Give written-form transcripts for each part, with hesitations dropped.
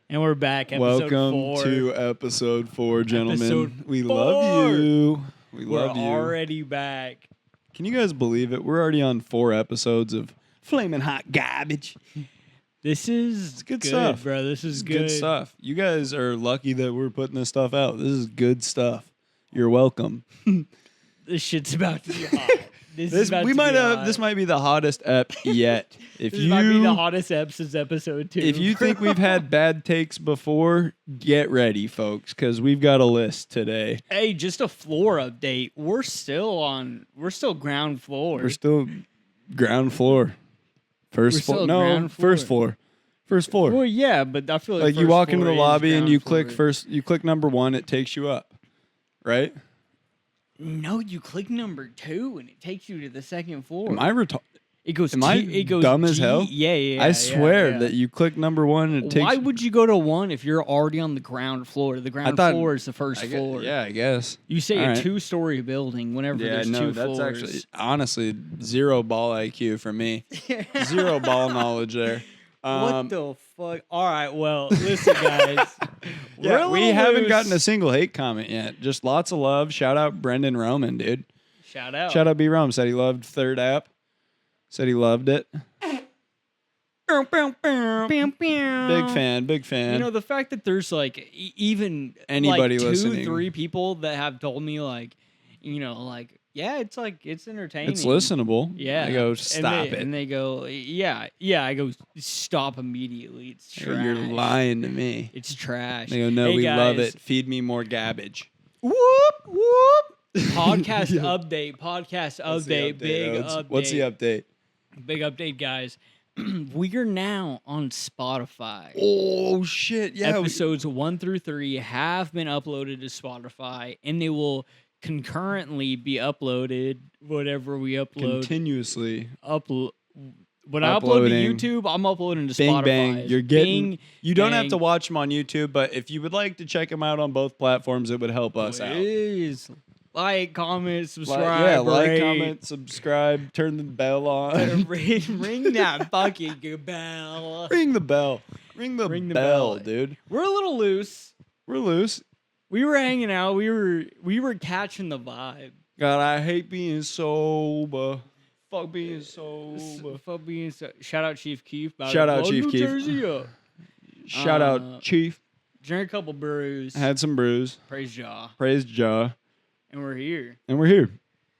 And we're back. Episode Welcome 4. to episode 4, gentlemen. Episode we 4. love you. We're already back. Can you guys believe it? We're already on 4 episodes of flaming hot garbage. This is It's good stuff, bro. This is good stuff. You guys are lucky that we're putting this stuff out. This is good stuff. You're welcome. This shit's about to be hot. This might be the hottest ep yet. If this might be the hottest ep since episode 2. If you think we've had bad takes before, get ready, folks, because we've got a list today. Hey, just a floor update. We're still ground floor. We're still ground floor. First floor. No, first floor. First floor. Well, yeah, but I feel like you walk into the floor lobby and you floor. click first. You click number 1, it takes you up, right? No, you click number 2 and it takes you to the second floor. Am I retarded? It goes. Am I dumb as hell? Yeah. I swear that you click number 1 and it takes. Why would you go to 1 if you're already on the ground floor? The ground floor is the first floor. Yeah, I guess. You say All a right. 2-story building whenever there's 2 floors. That's actually honestly zero ball IQ for me. Zero ball knowledge there. What the fuck? All right, well, listen, guys. Yeah, we haven't gotten a single hate comment yet. Just lots of love. Shout out Brendan Roman, dude. Shout out. Shout out B Rome. Said he loved third app. Said he loved it. Big fan. You know, the fact that there's like even anybody like 2, listening. 3 people that have told me yeah, it's entertaining. It's listenable. Yeah. I go, stop it. And they go, yeah. I go, stop immediately. It's trash. You're lying to me. It's trash. They go, no, hey, we guys. love it. Feed me more garbage. Whoop. Podcast update. Podcast update. Big update. What's the update? Big update, guys. We are now on Spotify. Oh, shit. Yeah. Episodes 1 through 3 have been uploaded to Spotify, and they will concurrently be uploaded whatever we upload. Continuously. When I upload to YouTube, I'm uploading to Spotify. Bang. You're getting. Bing, you don't bang. have to watch them on YouTube, but if you would like to check them out on both platforms, it would help us out. Please. Like, comment, subscribe. Like, comment, subscribe, turn the bell on. Ring that fucking bell. Ring the bell. Ring the bell, dude. We're a little loose. We're loose. We were hanging out. We were catching the vibe. God, I hate being sober. Fuck being sober. Shout out Chief Keef. Shout out Chief Keef. Jersey. Shout out Chief. Drink a couple brews. Had some brews. Praise Jah. Praise Jah. And we're here.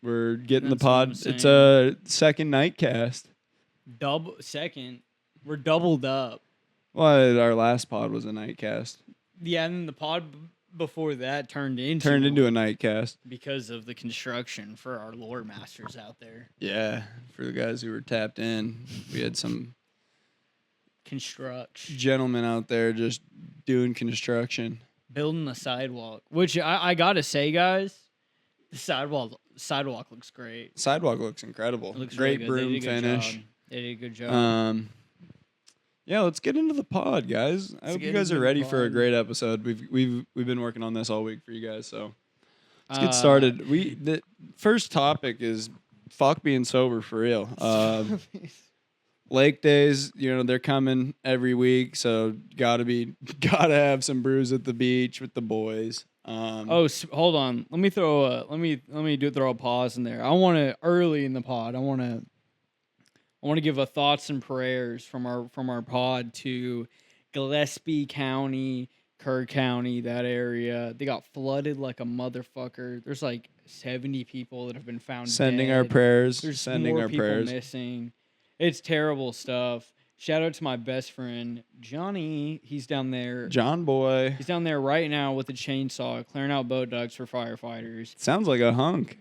We're getting That's the pod. It's a second night cast. Second. We're doubled up. Well, our last pod was a night cast. Yeah, and then the pod before that turned into a night cast because of the construction for our lore masters out there. Yeah, for the guys who were tapped in, we had some construction gentlemen out there just doing construction, building the sidewalk. Which I gotta say, guys, the sidewalk looks great. Sidewalk looks incredible. It looks great really broom finish. They did a good job. Yeah, let's get into the pod, guys. I hope you guys are ready for a great episode. We've been working on this all week for you guys, so let's get started. The first topic is fuck being sober for real. Lake days, they're coming every week, so gotta have some brews at the beach with the boys. Hold on. Let me throw a pause in there. I want to early in the pod. I want to give a thoughts and prayers from our pod to Gillespie County, Kerr County, that area. They got flooded like a motherfucker. There's like 70 people that have been found Sending dead. our prayers. There's sending more our people prayers. missing. It's terrible stuff. Shout out to my best friend, Johnny. He's down there. John boy. He's down there right now with a chainsaw, clearing out boat ducts for firefighters. Sounds like a hunk.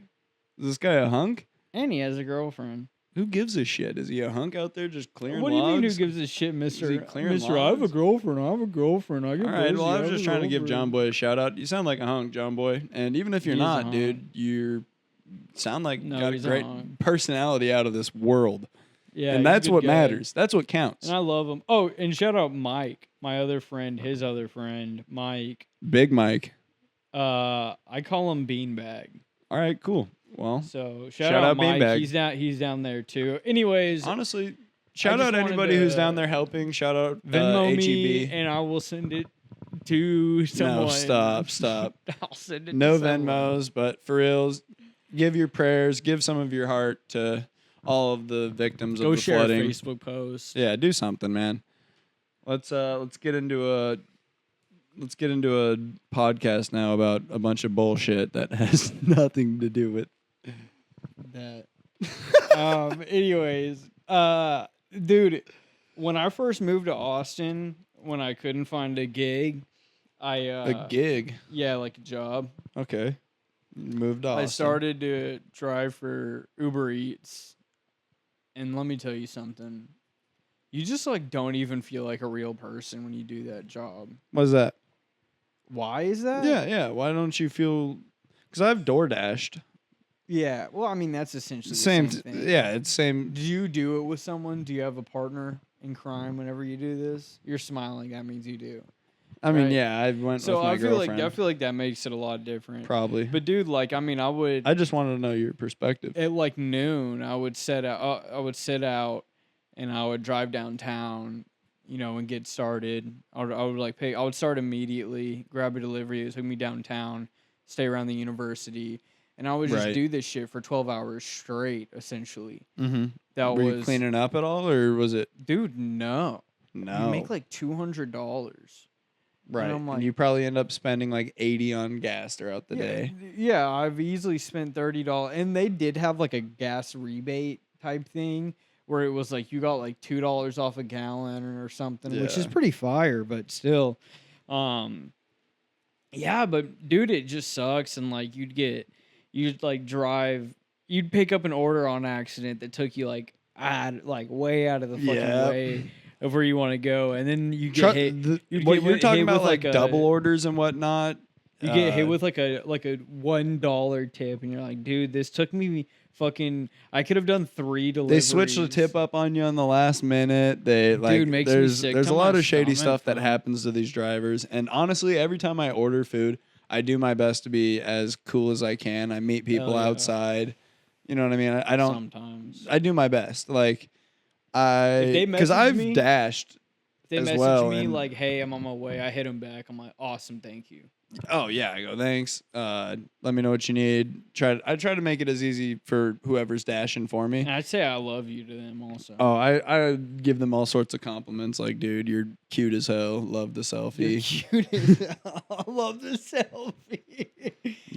Is this guy a hunk? And he has a girlfriend. Who gives a shit? Is he a hunk out there just clearing What do you logs? mean who gives a shit, Mister? Is he clearing Mister, I have a logs? girlfriend. I get All right, busy. well, I was have just a trying to give girlfriend. John Boy a shout out. You sound like a hunk, John Boy. And even if you're He is a not, hunk. dude, you sound like No, got a he's a great hunk. personality out of this world. Yeah, and he's a that's good what guy. matters. That's what counts. And I love him. Oh, and shout out Mike, my other friend, his other friend, Mike. Big Mike. I call him Beanbag. All right, cool. Well, So shout Shout out Mike. Beanbag. He's down there too. Anyways, honestly, shout out anybody who's down there helping. Shout out Venmo HEB. me, and I will send it to someone. No, stop. I'll send it. No to someone. Venmos, but for reals, give your prayers, give some of your heart to all of the victims of the flooding. Go share a Facebook post. Yeah, do something, man. Let's get into a podcast now about a bunch of bullshit that has nothing to do with that. Anyways, dude, when I first moved to Austin, when I couldn't find a gig, a gig. Yeah, like a job. Okay. Moved to Austin. I started to drive for Uber Eats, and let me tell you something. You just like don't even feel like a real person when you do that job. What's that? Why is that? Yeah. Why don't you feel? Because I've DoorDashed. Yeah. Well, I mean that's essentially the same thing. Yeah, it's same. Do you do it with someone? Do you have a partner in crime whenever you do this? You're smiling. That means you do. I mean, yeah, I went with my girlfriend. I feel like that makes it a lot different. Probably. But dude, like, I mean, I just wanted to know your perspective. At like noon, I would sit out, and I would drive downtown, and get started. I would start immediately, grab a delivery, it would take me downtown, stay around the university, and I would just do this shit for 12 hours straight, essentially. Mm-hmm. Were you cleaning up at all, or was it? Dude, no. No. You make like $200. Right. And you probably end up spending like $80 on gas throughout the day. Yeah, I've easily spent $30. And they did have like a gas rebate type thing where it was like you got like $2 off a gallon or something, which is pretty fire, but still. Yeah, but dude, it just sucks. And like you'd pick up an order on accident that took you like way out of the fucking way of where you want to go, and then you get hit. You're talking about like double orders and whatnot. You get hit with like a $1 tip, and you're like, dude, this took me fucking. I could have done 3 deliveries. They switched the tip up on you on the last minute. Dude, makes me sick. There's a lot of shady stuff that happens to these drivers, and honestly, every time I order food, I do my best to be as cool as I can. I meet people outside. You know what I mean? I don't. Sometimes I do my best, because I've dashed. If they message me like, "Hey, I'm on my way," I hit them back. I'm like, "Awesome, thank you." Oh yeah, I go, "Thanks. Let me know what you need." I try to make it as easy for whoever's dashing for me. And I'd say I love you to them also. Oh, I give them all sorts of compliments, like, "Dude, you're cute as hell. Love the selfie." You're cute as hell. I love the selfie.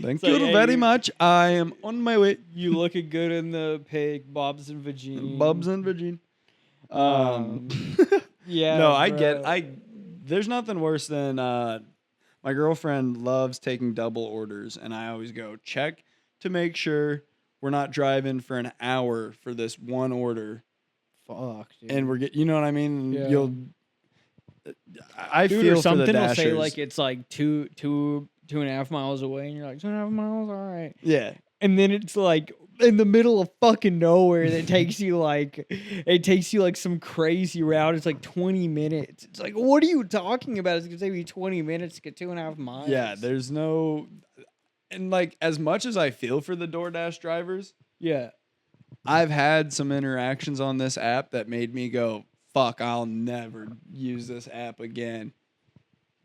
Thank you very much. I am on my way. You looking good in the pic, Bob's and Vagine. Bob's and Vagine. Yeah. No, there's nothing worse than my girlfriend loves taking double orders, and I always go check to make sure we're not driving for an hour for this one order. Fuck, dude. And you know what I mean? Yeah. I feel or something for the will dashers. say like it's like 2.5 miles away, and you're like 2.5 miles, all right. Yeah. And then it's like in the middle of fucking nowhere that takes you like some crazy route. It's like 20 minutes. It's like, what are you talking about? It's gonna take me 20 minutes to get 2.5 miles. Yeah, there's no, and like as much as I feel for the DoorDash drivers, yeah, I've had some interactions on this app that made me go, fuck, I'll never use this app again.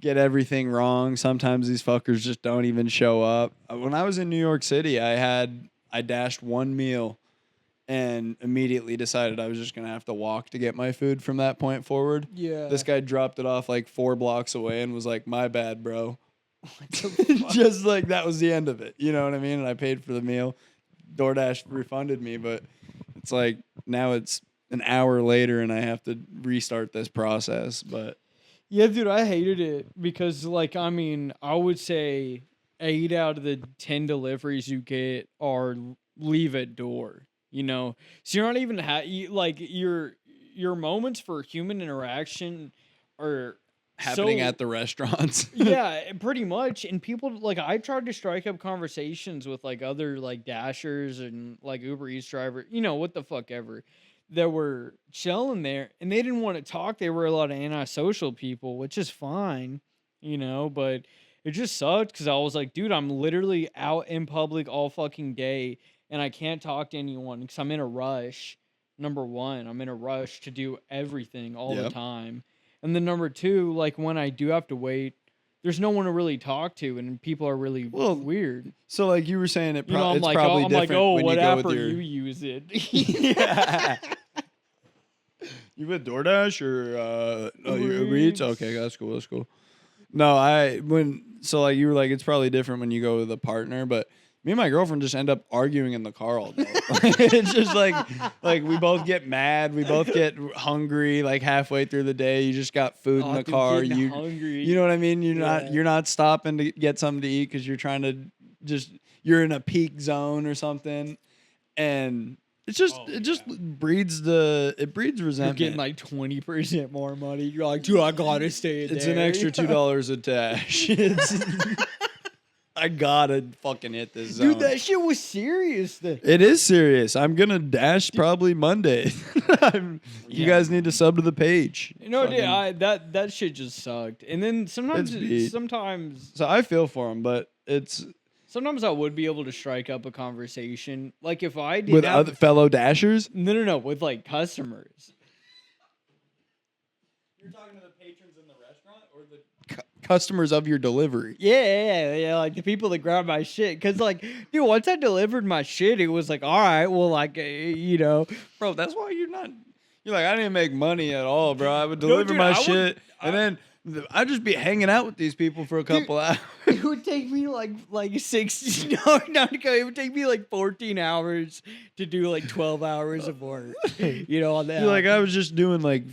Get everything wrong. Sometimes these fuckers just don't even show up. When I was in New York City, I dashed one meal and immediately decided I was just going to have to walk to get my food from that point forward. Yeah. This guy dropped it off like 4 blocks away and was like, "My bad, bro." Just like that was the end of it. You know what I mean? And I paid for the meal. DoorDash refunded me, but it's like now it's an hour later and I have to restart this process. But yeah, dude, I hated it because like, I mean, I would say 8 out of the 10 deliveries you get are leave at door, so you're not even like your moments for human interaction are happening at the restaurants. Yeah, pretty much. And people like, I tried to strike up conversations with like other like dashers and like Uber Eats driver, what the fuck ever, that were chilling there, and they didn't want to talk. They were a lot of antisocial people, which is fine, but it just sucked because I was like, dude, I'm literally out in public all fucking day, and I can't talk to anyone because I'm in a rush. number one, I'm in a rush to do everything all the Yep. time. And then number two, like when I do have to wait, there's no one to really talk to, and people are really weird. So like you were saying, it's I'm like, probably I'm different like, oh, when what you go app with are your. you using? Yeah. You with DoorDash or Uber Eats? Okay, that's cool. That's cool. No, like you were like, it's probably different when you go with a partner, but me and my girlfriend just end up arguing in the car all day. It's just like we both get mad, we both get hungry. Like halfway through the day, you just got food in the car. Hungry. You know what I mean? You're not stopping to get something to eat because you're trying to you're in a peak zone or something, and it just breeds resentment. You're getting like 20% more money. You're like, dude, I gotta stay in there. It's an extra $2 a dash. I gotta fucking hit this zone. Dude, that shit was serious then. It is serious. I'm gonna dash probably Monday. You guys need to sub to the page. No, dude, that shit just sucked. And then sometimes, so I feel for him, but sometimes I would be able to strike up a conversation, like if I did with other fellow dashers. No, with like customers. You're talking to the patrons in the restaurant or the customers of your delivery? Yeah, like the people that grab my shit. Cause like, dude, once I delivered my shit, it was like, all right, well, like, bro, that's why you're like, I didn't make money at all, bro. I would deliver my shit, and then I'd just be hanging out with these people for a couple hours. It would take me like 60. No, it would take me like 14 hours to do like 12 hours of work. On that. You're like, I was just doing like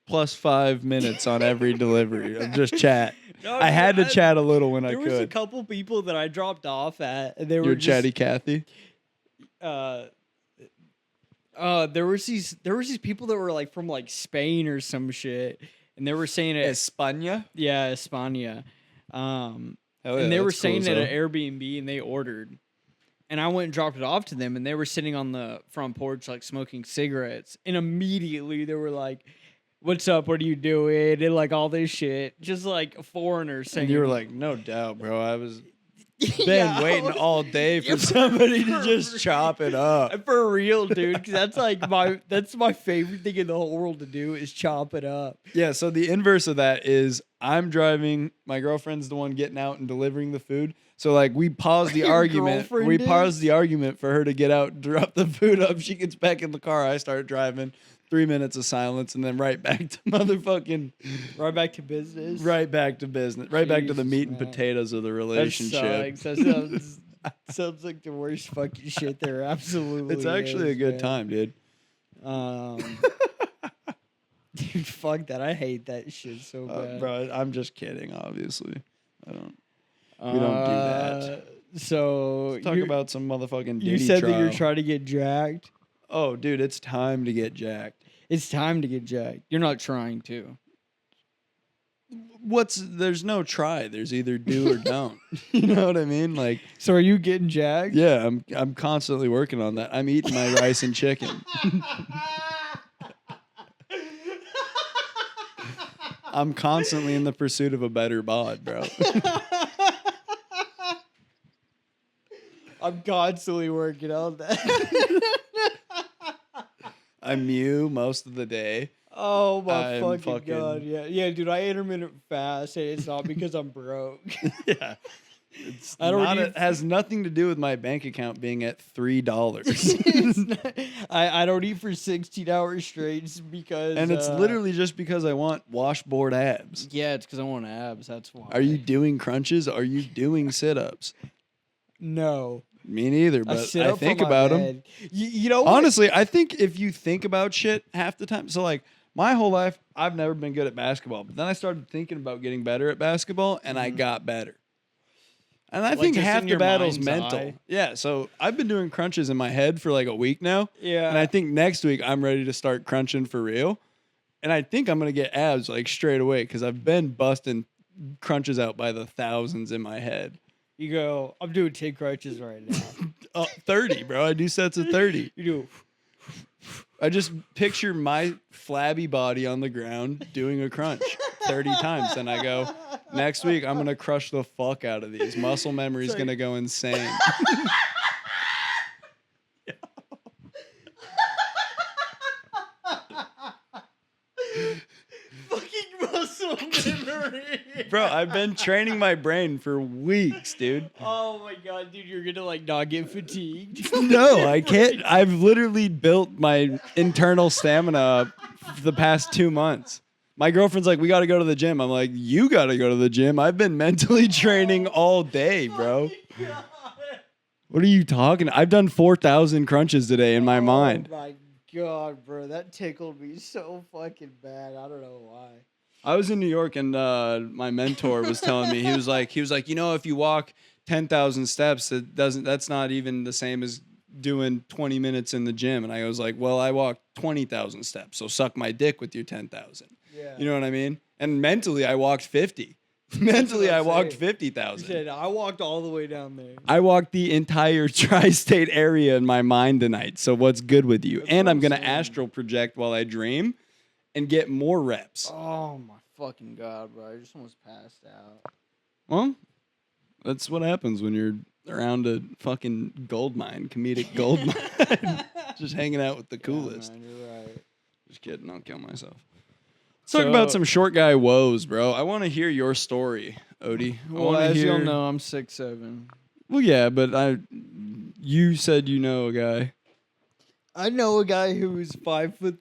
plus 5 minutes on every delivery of just chat. No, I had to chat a little when I could. There was a couple people that I dropped off at, and they were Your chatty Cathy. There was these people that were like from like Spain or some shit, and they were saying it. España? Yeah, España. Yeah, and they were saying it at Airbnb, and they ordered. And I went and dropped it off to them, and they were sitting on the front porch like smoking cigarettes, and immediately they were like, "What's up? What are you doing?" And like all this shit, just like foreigners saying. And you were like, "No doubt, bro. I was waiting all day for somebody to just chop it up." For real, dude. 'Cause that's like that's my favorite thing in the whole world to do is chop it up. Yeah. So the inverse of that is I'm driving. My girlfriend's the one getting out and delivering the food. So like we pause the argument. We pause the argument for her to get out and drop the food up. She gets back in the car. I start driving. 3 minutes of silence, and then right back to motherfucking... Right back to business? Right back to business. Right back to the meat and potatoes of the relationship. That sounds like the worst fucking shit there absolutely It's actually a good time, dude. Dude, fuck that. I hate that shit so bad. Bro, I'm just kidding, obviously. We don't do that. So... Let's talk about some motherfucking Diddy You said trial. that you're trying to get jacked? Oh, dude, it's time to get jacked. It's time to get jacked. You're not trying to. There's no try. There's either do or don't. You know what I mean? Like, so are you getting jacked? Yeah, I'm constantly working on that. I'm eating my rice and chicken. I'm constantly in the pursuit of a better bod, bro. I'm constantly working on that. I mew most of the day. Oh my fucking god! Yeah, dude. I intermittent fast, and it's not because I'm broke. Yeah, it has nothing to do with my bank account being at $3. I don't eat for 16 hours straight because, and it's literally just because I want washboard abs. Yeah, it's because I want abs. That's why. Are you doing crunches? Are you doing sit-ups? No. Me neither, but I think about them. You know what? Honestly, I think if you think about shit half the time, so like my whole life, I've never been good at basketball, but then I started thinking about getting better at basketball, and I got better. And I think half the battle's mental. Yeah, so I've been doing crunches in my head for like a week now. Yeah. And I think next week I'm ready to start crunching for real. And I think I'm going to get abs like straight away because I've been busting crunches out by the thousands in my head. You go, I'm doing 10 crunches right now. 30, bro. I do sets of 30. You do. I just picture my flabby body on the ground doing a crunch 30 times. And I go, next week, I'm going to crush the fuck out of these. Muscle memory is going to go insane. Bro, I've been training my brain for weeks, dude. Oh my god, dude, you're gonna like not get fatigued. No, I can't. I've literally built my internal stamina up for the past 2 months. My girlfriend's like, we got to go to the gym. I'm like, you got to go to the gym. I've been mentally training all day, bro. What are you talking? I've done 4,000 crunches today in my mind. Oh my god, bro, that tickled me so fucking bad. I don't know why. I was in New York and my mentor was telling me, he was like, you know, if you walk 10,000 steps, that's not even the same as doing 20 minutes in the gym. And I was like, well, I walked 20,000 steps, so suck my dick with your 10,000. Yeah. You know what I mean? And mentally, I walked 50. Mentally, I walked 50,000. I walked all the way down there. I walked the entire tri-state area in my mind tonight. So what's good with you? That's and what I'm I'm going to saying. astral project while I dream and get more reps. Oh my fucking god, bro! I just almost passed out. Well, that's what happens when you're around a fucking gold mine, comedic gold mine. Just hanging out with the coolest. Yeah, man, you're right. Just kidding. I'll kill myself. Let's talk about some short guy woes, bro. I want to hear your story, Odie. Well, as you'll know, I'm 6'7". Well, yeah, but you said you know a guy. I know a guy who's 5'3"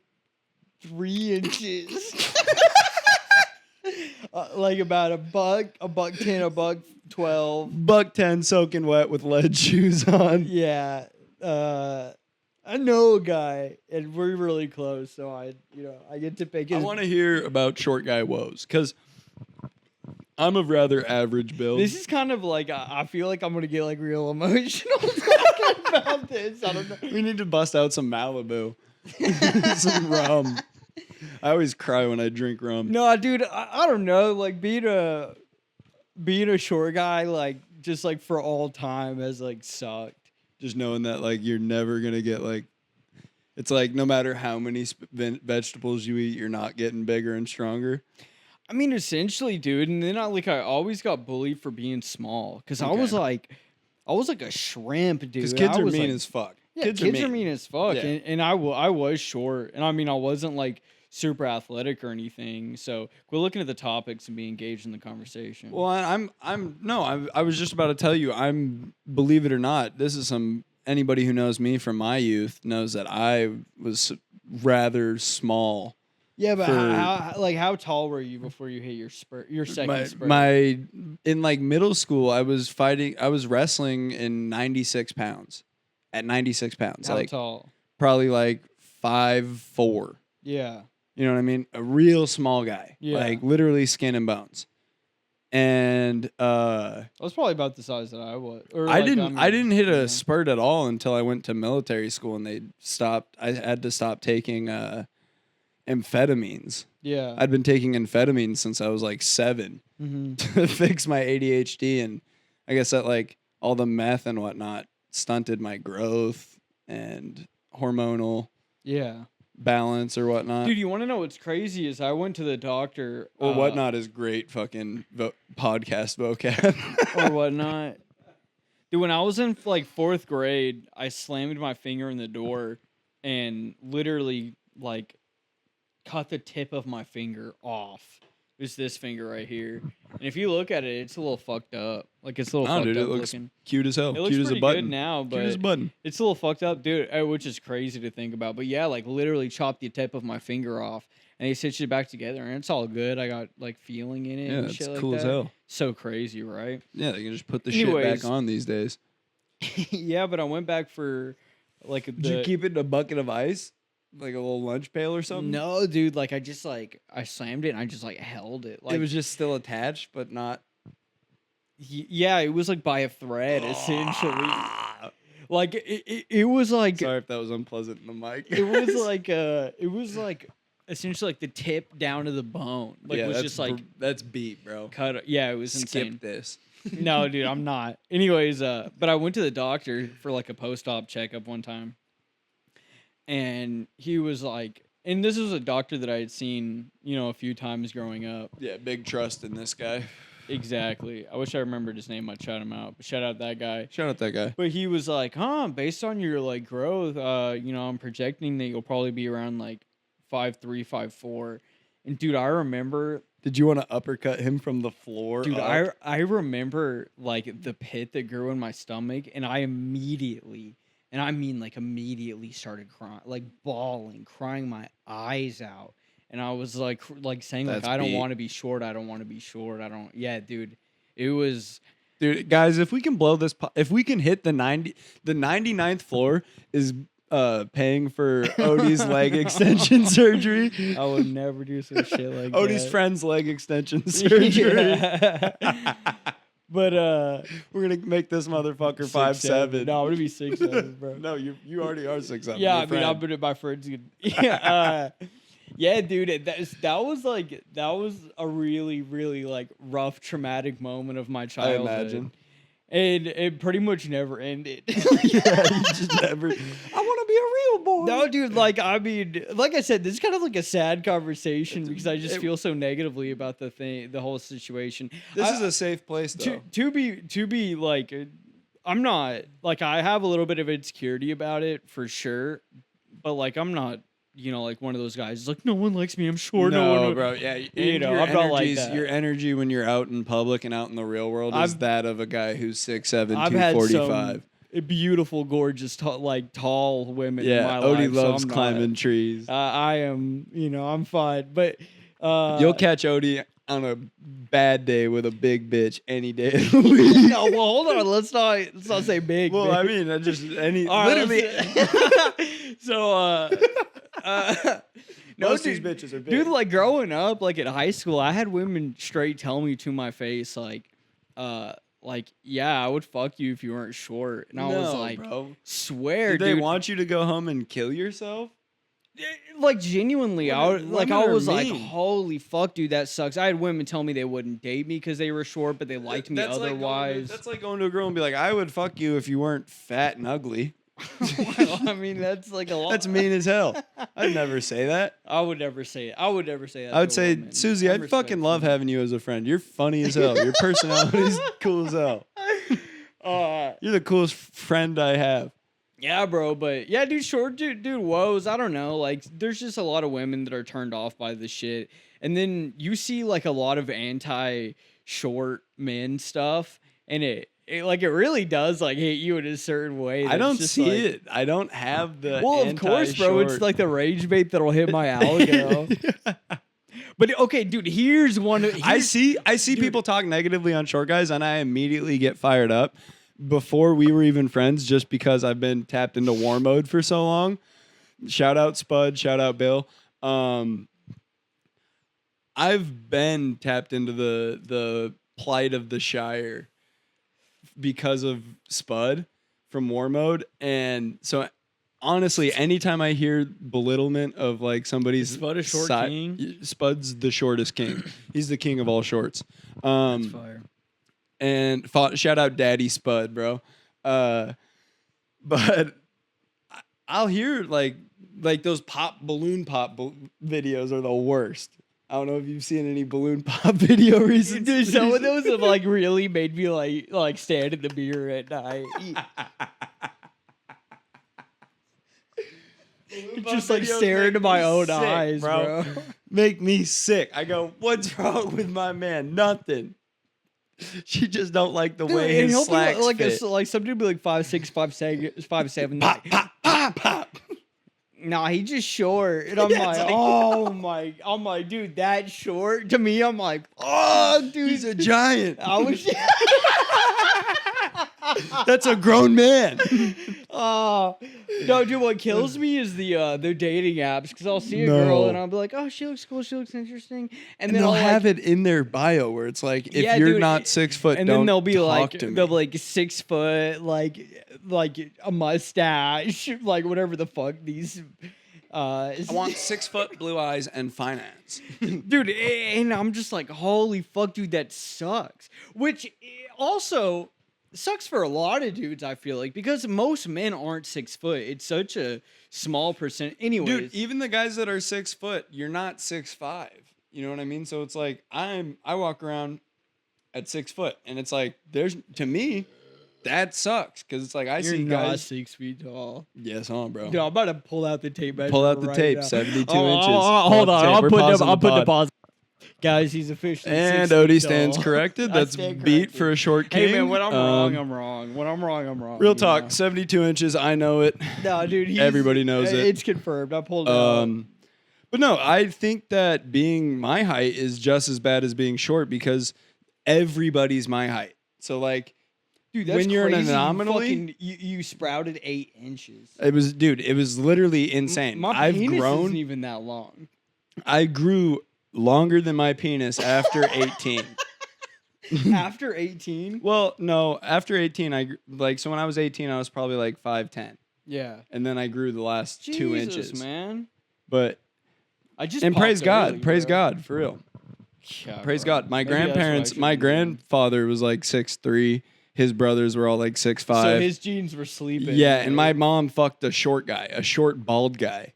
like about a buck 10, a buck 12. Buck 10 soaking wet with lead shoes on. Yeah. I know a guy, and we're really close, so I get to pick his. I want to hear about short guy woes, because I'm of rather average build. This is kind of like, I feel like I'm going to get like real emotional talking about this. I don't know. We need to bust out some Malibu. Some rum. I always cry when I drink rum. No, dude, I don't know. Like being a short guy, like just like for all time has like sucked. Just knowing that like you're never gonna get like, it's like no matter how many vegetables you eat, you're not getting bigger and stronger. I mean, essentially, dude. And then I always got bullied for being small because I was like a shrimp, dude. Because kids I are was mean like, as fuck. Yeah, kids are mean as fuck, Yeah. and I was short, and I mean I wasn't like super athletic or anything. So we're looking at the topics and be engaged in the conversation. Well, I was just about to tell you, believe it or not, this is anybody who knows me from my youth knows that I was rather small. Yeah, but how tall were you before you hit your second spurt? In like middle school, I was wrestling in 96 pounds. At 96 pounds. How tall? Probably like 5'4". Yeah. You know what I mean? A real small guy. Yeah. Like literally skin and bones. And I was probably about the size that I was. Or I like, didn't hit a spurt at all until I went to military school and I had to stop taking amphetamines. Yeah. I'd been taking amphetamines since I was like 7 to fix my ADHD, and I guess that like all the meth and whatnot stunted my growth and hormonal balance or whatnot. Dude, you want to know what's crazy is I went to the doctor. Or whatnot is great fucking podcast vocab. Or whatnot. Dude, when I was in like 4th grade, I slammed my finger in the door and literally like cut the tip of my finger off. It was this finger right here. And if you look at it, it's a little fucked up. Like it's a little fucked dude, up it looks looking. cute as hell. It looks cute as pretty a button. good now, Cute as a but button. it's a little fucked up, dude, which is crazy to think about. But yeah, like literally chopped the tip of my finger off and they stitched it back together and it's all good. I got like feeling in it. Yeah, and it's shit cool like as that. hell. So crazy, right? Yeah, they can just put the shit Anyways. back on these days. Yeah, but I went back for like Did you keep it in a bucket of ice? Like a little lunch pail or something? No, dude, like I just like I slammed it and I just like held it. Like it was just still attached, but not. Yeah, it was like by a thread essentially. Like it was like Sorry if that was unpleasant in the mic. it was like essentially like the tip down to the bone. Like it was just like that's beat, bro. cut. Yeah, it was insane. Skip this. No, dude, I'm not. Anyways, but I went to the doctor for like a post-op checkup one time. And he was like, and this was a doctor that I had seen, a few times growing up. Yeah, big trust in this guy. Exactly. I wish I remembered his name. I'd shout him out. But shout out that guy. Shout out that guy. But he was like, based on your like growth, I'm projecting that you'll probably be around like 5'3", 5'4". And dude, I remember Did you want to uppercut him from the floor? Dude, up? I remember like the pit that grew in my stomach, and I immediately, and I mean like immediately, started crying, like bawling, crying my eyes out, and I was like saying That's like I don't beat. want to be short, I don't want to be short, I don't. Yeah, dude, it was. Dude, guys, if we can blow this, if we can hit the 99th floor is paying for Odie's leg extension surgery. I would never do some shit like Odie's that. friend's leg extension surgery. Yeah. But We're gonna make this motherfucker 6'7". 5'7". No, I'm gonna be 6'7", bro. No, you already are 6'7". Yeah, I Your mean, friend. I've been my friends. Yeah, yeah, dude. That was a really really like rough, traumatic moment of my I childhood. imagine. And it pretty much never ended. Yeah, you just never. I want to be a real boy. No, dude. Like, I mean, like I said, this is kind of like a sad conversation because I just feel so negatively about the whole situation. This is a safe place, though. To be like, I'm not like I have a little bit of insecurity about it for sure, but like I'm not, like one of those guys. Like no one likes me. I'm short. No, bro. Yeah, I'm not like that. Your energy when you're out in public and out in the real world is that of a guy who's 6'7", I've had 245. some beautiful, gorgeous, tall women. Yeah, in my Odie life, so loves I'm climbing not, trees. I am, I'm fine, but You'll catch Odie on a bad day with a big bitch any day of the week. No, well, hold on. Let's not say big. Well, big. I mean, I just any All right, literally. So, no, Most of these dude, bitches are big. dude, like growing up, like in high school, I had women straight tell me to my face, yeah, I would fuck you if you weren't short, and I was like, bro. swear, Did they dude. want you to go home and kill yourself? Like genuinely, I Women was are like, mean. holy fuck, dude, that sucks. I had women tell me they wouldn't date me because they were short, but they liked me That's otherwise. that's like going to a girl and be like, I would fuck you if you weren't fat and ugly. Well, I mean, that's like a lot. That's mean as hell. I'd never say that. I would never say it. I would never say that. I would to a say, woman. Susie, I'm I'd fucking love respectful. having you as a friend. You're funny as hell. Your personality's cool as hell. You're the coolest friend I have. Yeah, bro, but yeah, dude, short dude woes. I don't know. Like, there's just a lot of women that are turned off by this shit. And then you see like a lot of anti-short men stuff, and it really does like hit you in a certain way. I don't just, see like, it. I don't have the. Well, of course, bro. It's anti-short- like the rage bait that'll hit my alligator. But okay, dude, here's one. I see people talk negatively on short guys, and I immediately get fired up before we were even friends, just because I've been tapped into war mode for so long. Shout out Spud. Shout out Bill. I've been tapped into the plight of the Shire because of Spud from war mode, and so honestly, anytime I hear belittlement of like somebody's Spud a short king? Spud's the shortest king. He's the king of all shorts. That's fire. And shout out Daddy Spud, bro. But I'll hear like those balloon pop videos are the worst. I don't know if you've seen any balloon pop video recently. Dude, some of those have like really made me like stand in the mirror at night. Just like stare into my own eyes, bro. Make me sick. I go, what's wrong with my man? Nothing. She just don't like the way his slacks fit. Like some dude be like 5'6", 5'7". Pop, pop, pop, pop. Nah, he just short, and I'm Yeah, like, it's like- I'm like, dude, that short to me. I'm like, oh, dude, He's a giant. I was. That's a grown man. No, dude. What kills me is the dating apps, because I'll see a girl No. and I'll be like, oh, she looks cool, she looks interesting, and And then they'll I'll have it in their bio where it's like, if Yeah, you're dude, not 6 foot, and don't then they'll be talk like, to me. they'll be like 6 foot, like a mustache, like whatever the fuck these. I want 6 foot, blue eyes, and finance. Dude, and I'm just like, holy fuck, dude, that sucks. Which also sucks for a lot of dudes, I feel like, because most men aren't 6 foot. It's such a small percent. Anyways, Dude, even the guys that are 6 foot, you're not 6'5". You know what I mean? So it's like I walk around at 6 foot, and it's like to me, that sucks, because it's like I you're see not guys. 6 feet tall. Yes, bro. Dude, I'm about to pull out the tape measure. Pull out the right tape, now. 72 Oh, inches. hold on, Pull out the tape. We're pausing I'll put the pod. pause. Guys, he's officially And 6 feet Odie stands tall. corrected. I That's stand beat corrected. for a short king. Hey man, when I'm wrong, I'm wrong. When I'm wrong, I'm wrong. Real you talk, know? 72 inches. I know it. No, dude. Everybody knows it. It's confirmed. I pulled it out. But no, I think that being my height is just as bad as being short because everybody's my height. So like, Dude, that's when you're an crazy. anomaly, You sprouted 8 inches. it was literally insane. My I've penis grown. isn't even that long. I grew longer than my penis after 18. After 18? Well, no, after 18, so when I was 18, I was probably like 5'10", Yeah. and then I grew the last 2 Jesus, inches. man. But I just and praise popped God, early, praise bro. God for real. Yeah, Praise bro. God. My Maybe that's what I grandparents, should've my been doing. grandfather was like 6'3". His brothers were all like 6'5". So his genes were sleeping. Yeah, and my mom fucked a short guy, a short bald guy.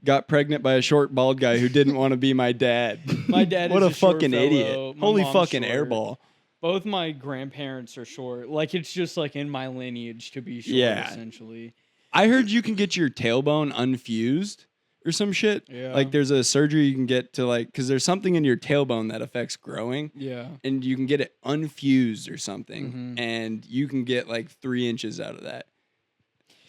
Got pregnant by a short bald guy who didn't want to be my dad. My dad what is a a short fucking fellow. idiot. My Holy mom's fucking short. airball. Both my grandparents are short. Like, it's just like in my lineage to be short, Yeah. essentially. I heard you can get your tailbone unfused or some shit. Yeah. Like there's a surgery you can get to because there's something in your tailbone that affects growing. Yeah. And you can get it unfused or something. Mhm. And you can get like 3 inches out of that.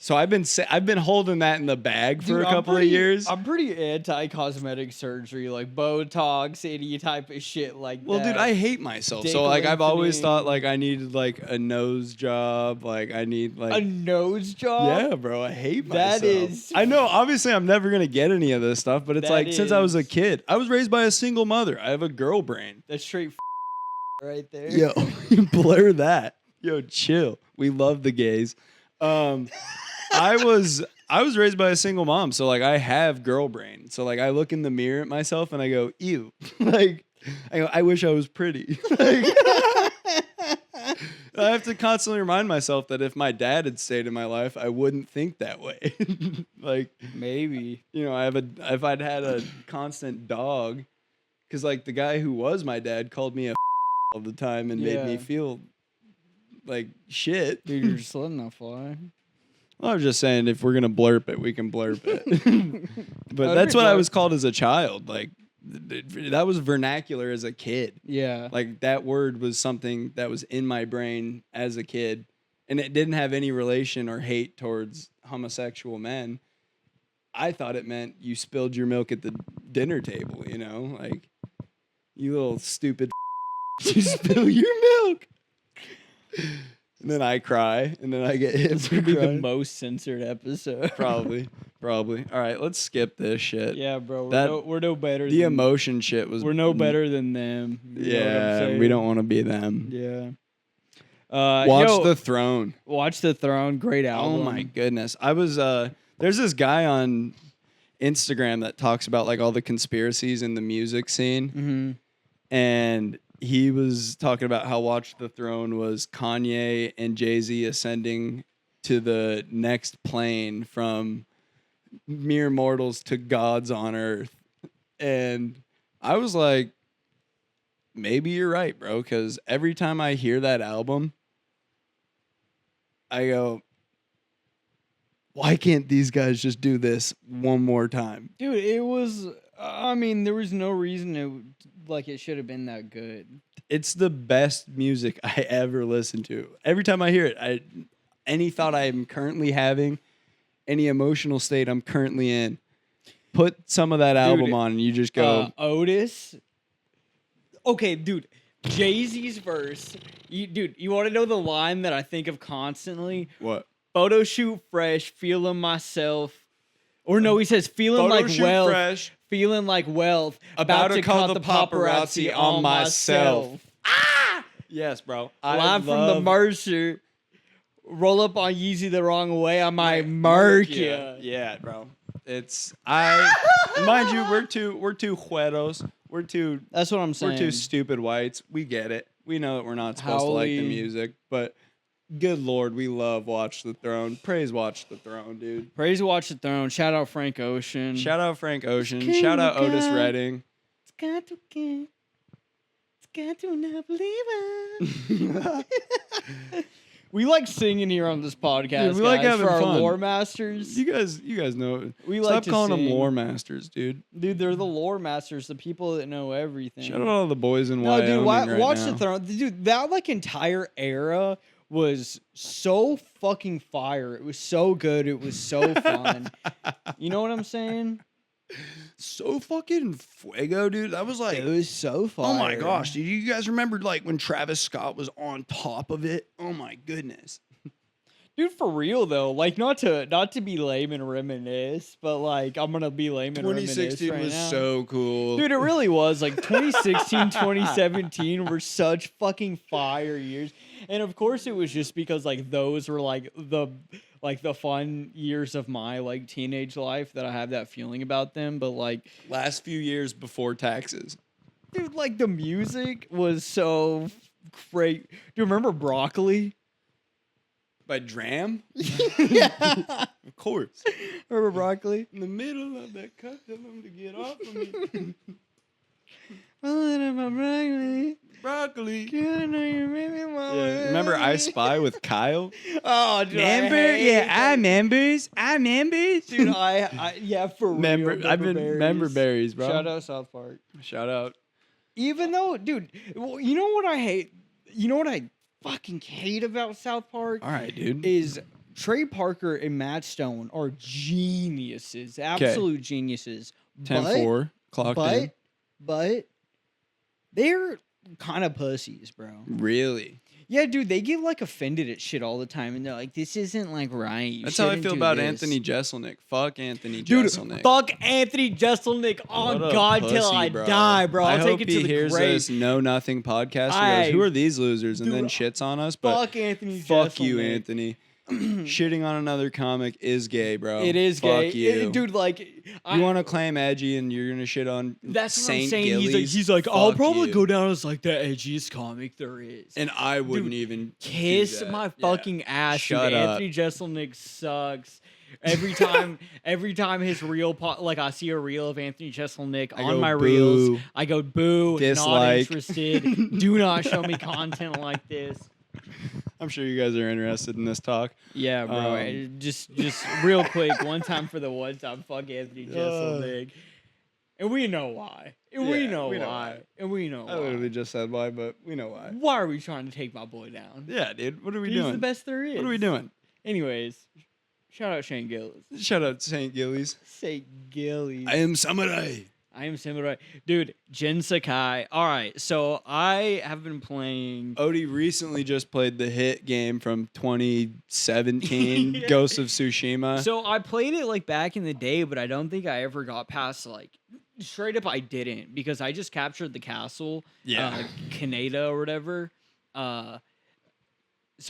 So I've been holding that in the bag for Dude, a couple of years. I'm pretty anti-cosmetic surgery, like Botox, any type of shit like Well, that. dude, I hate myself. Dick So like I've always lengthening. thought like I needed like a nose job. Like I need a like nose job? yeah, bro. I hate myself. That is- I know. Obviously, I'm never gonna get any of this stuff. But it's That like since I was a is- kid, I was raised by a single mother. I have a girl brain. That's straight right there. Yo, blur that. Yo, chill. We love the gays. I was raised by a single mom, so like I have girl brain. So like I look in the mirror at myself and I go, ew. Like I go, I wish I was pretty. Like, I have to constantly remind myself that if my dad had stayed in my life, I wouldn't think that way. Like Maybe. you know, if I'd had a constant dog, because like the guy who was my dad called me a all the time and made me Yeah. feel like shit. Dude, you're just letting that fly. I was just saying, if we're gonna blurp it, we can blurp it. But That'd that's be what I blurp. was called as a child. Like that was vernacular as a kid. Yeah. Like that word was something that was in my brain as a kid, and it didn't have any relation or hate towards homosexual men. I thought it meant you spilled your milk at the dinner table. You know, like you little stupid. You spill your milk. And then I cry, and then I get hit It's for gonna be the crying. most censored episode. Probably. All right, let's skip this shit. Yeah, bro. That- We're no better. The than, emotion shit was. We're no better than them. You know what I'm Yeah, saying? we don't want to be them. Yeah. Watch The Throne. Watch the Throne. Great album. Oh my goodness, I was. There's this guy on Instagram that talks about like all the conspiracies in the music scene, Mm-hmm. and he was talking about how Watch the Throne was Kanye and Jay-Z ascending to the next plane from mere mortals to gods on earth. And I was like, maybe you're right, bro, because every time I hear that album, I go, why can't these guys just do this one more time? Dude, it was. I mean, there was no reason it should have been that good. It's the best music I ever listened to. Every time I hear it, any thought I am currently having, any emotional state I'm currently in, put some of that album on and you just go, Otis. Okay, dude. Jay-Z's verse. You want to know the line that I think of constantly? what? Photo shoot fresh, feeling myself. Or no, he says feeling Photo like shoot wealth. fresh. Feeling like wealth. About to call the paparazzi on myself. Yes, bro. Line from the Mercer. Roll up on Yeezy the wrong way, I might murk ya. Yeah, bro. Mind you, we're two güeros. That's what I'm saying. We're two stupid whites. We get it. We know that we're not supposed to like the Howley. music, but good Lord, we love Watch the Throne. Praise Watch the Throne, dude. Praise Watch the Throne. Shout out Frank Ocean. Shout out Frank Ocean. King Shout out of Otis God. Redding. It's got to get. It's got to not believe it. We like singing here on this podcast. Dude, we like having for our fun. lore masters. You guys know. We Stop like to calling them sing. lore masters, dude. Dude, they're the lore masters, the people that know everything. Shout out all the boys in No, Wyoming dude, right watch now. the throne. Dude, that like entire era was so fucking fire. It was so good. It was so fun. You know what I'm saying? So fucking fuego, dude. That was like, It was so fire. oh my gosh, dude. You guys remember like when Travis Scott was on top of it? Oh my goodness. Dude, for real though, like not to be lame and reminisce, but like I'm gonna be lame and reminisce 2016 right was now. so cool. Dude, it really was. Like 2016, 2017 were such fucking fire years. And of course it was just because like those were like the fun years of my like teenage life that I have that feeling about them. But like Last few years before taxes. dude, like the music was so great. Do you remember Broccoli? By Dram? Yeah. Of course. Remember Broccoli? In the middle of that cut, tell them to get off of me. Broccoli. Yeah, Remember I Spy with Kyle? Oh, dude, I members. dude, yeah, for Member, real. I've been member berries, bro. Shout out South Park. Shout out. Even though, dude, you know what I hate? You know what I fucking hate about South Park? All right, dude. Is Trey Parker and Matt Stone are geniuses, absolute geniuses. 10-4, clocked in. But they're kind of pussies, bro. Really? Yeah, dude, they get like offended at shit all the time, and they're like, "This isn't like right." You That's how I shouldn't feel do about this." Anthony Jeselnik. Fuck Anthony Dude, Jeselnik. fuck Anthony Jeselnik on What a God till pussy, I bro. die, bro. I I'll hope take it he to the hears grave. this Know Nothing podcast and goes, who are these losers? And then Dude, shits on us. But Fuck Anthony fuck Jeselnik. you, Anthony. Shitting on another comic is gay, bro. It is fuck gay. you. Dude, like... You want to claim edgy and you're going to shit on That's what Saint I'm saying. Gillies? He's like, I'll Fuck probably you. go down as like the edgiest comic there is. And I wouldn't Dude, even Kiss do that. my Yeah. fucking ass. Shut dude. up. Anthony Jeselnik sucks. Every time his reel like I see a reel of Anthony Jeselnik I on go, my boo. reels, I go boo, not Dislike. interested. Do not show me content like this. I'm sure you guys are interested in this talk. Yeah, bro. Just real quick, one time for the one time, fuck Anthony Jeselnik. And we know why. And we know why. And we know I why. literally just said why, but we know why. Why are we trying to take my boy down? Yeah, dude. What are we He's doing? the best there is. What are we doing? Anyways, shout out Shane Gillis. Shout out Saint Gillies. Say Gillies. I am samurai. I am samurai. Dude, Jin Sakai. All right, so I have been playing. Odie recently just played the hit game from 2017, Yeah. Ghost of Tsushima. So I played it like back in the day, but I don't think I ever got past like straight up. I didn't because I just captured the castle. Yeah. Kaneda or whatever. So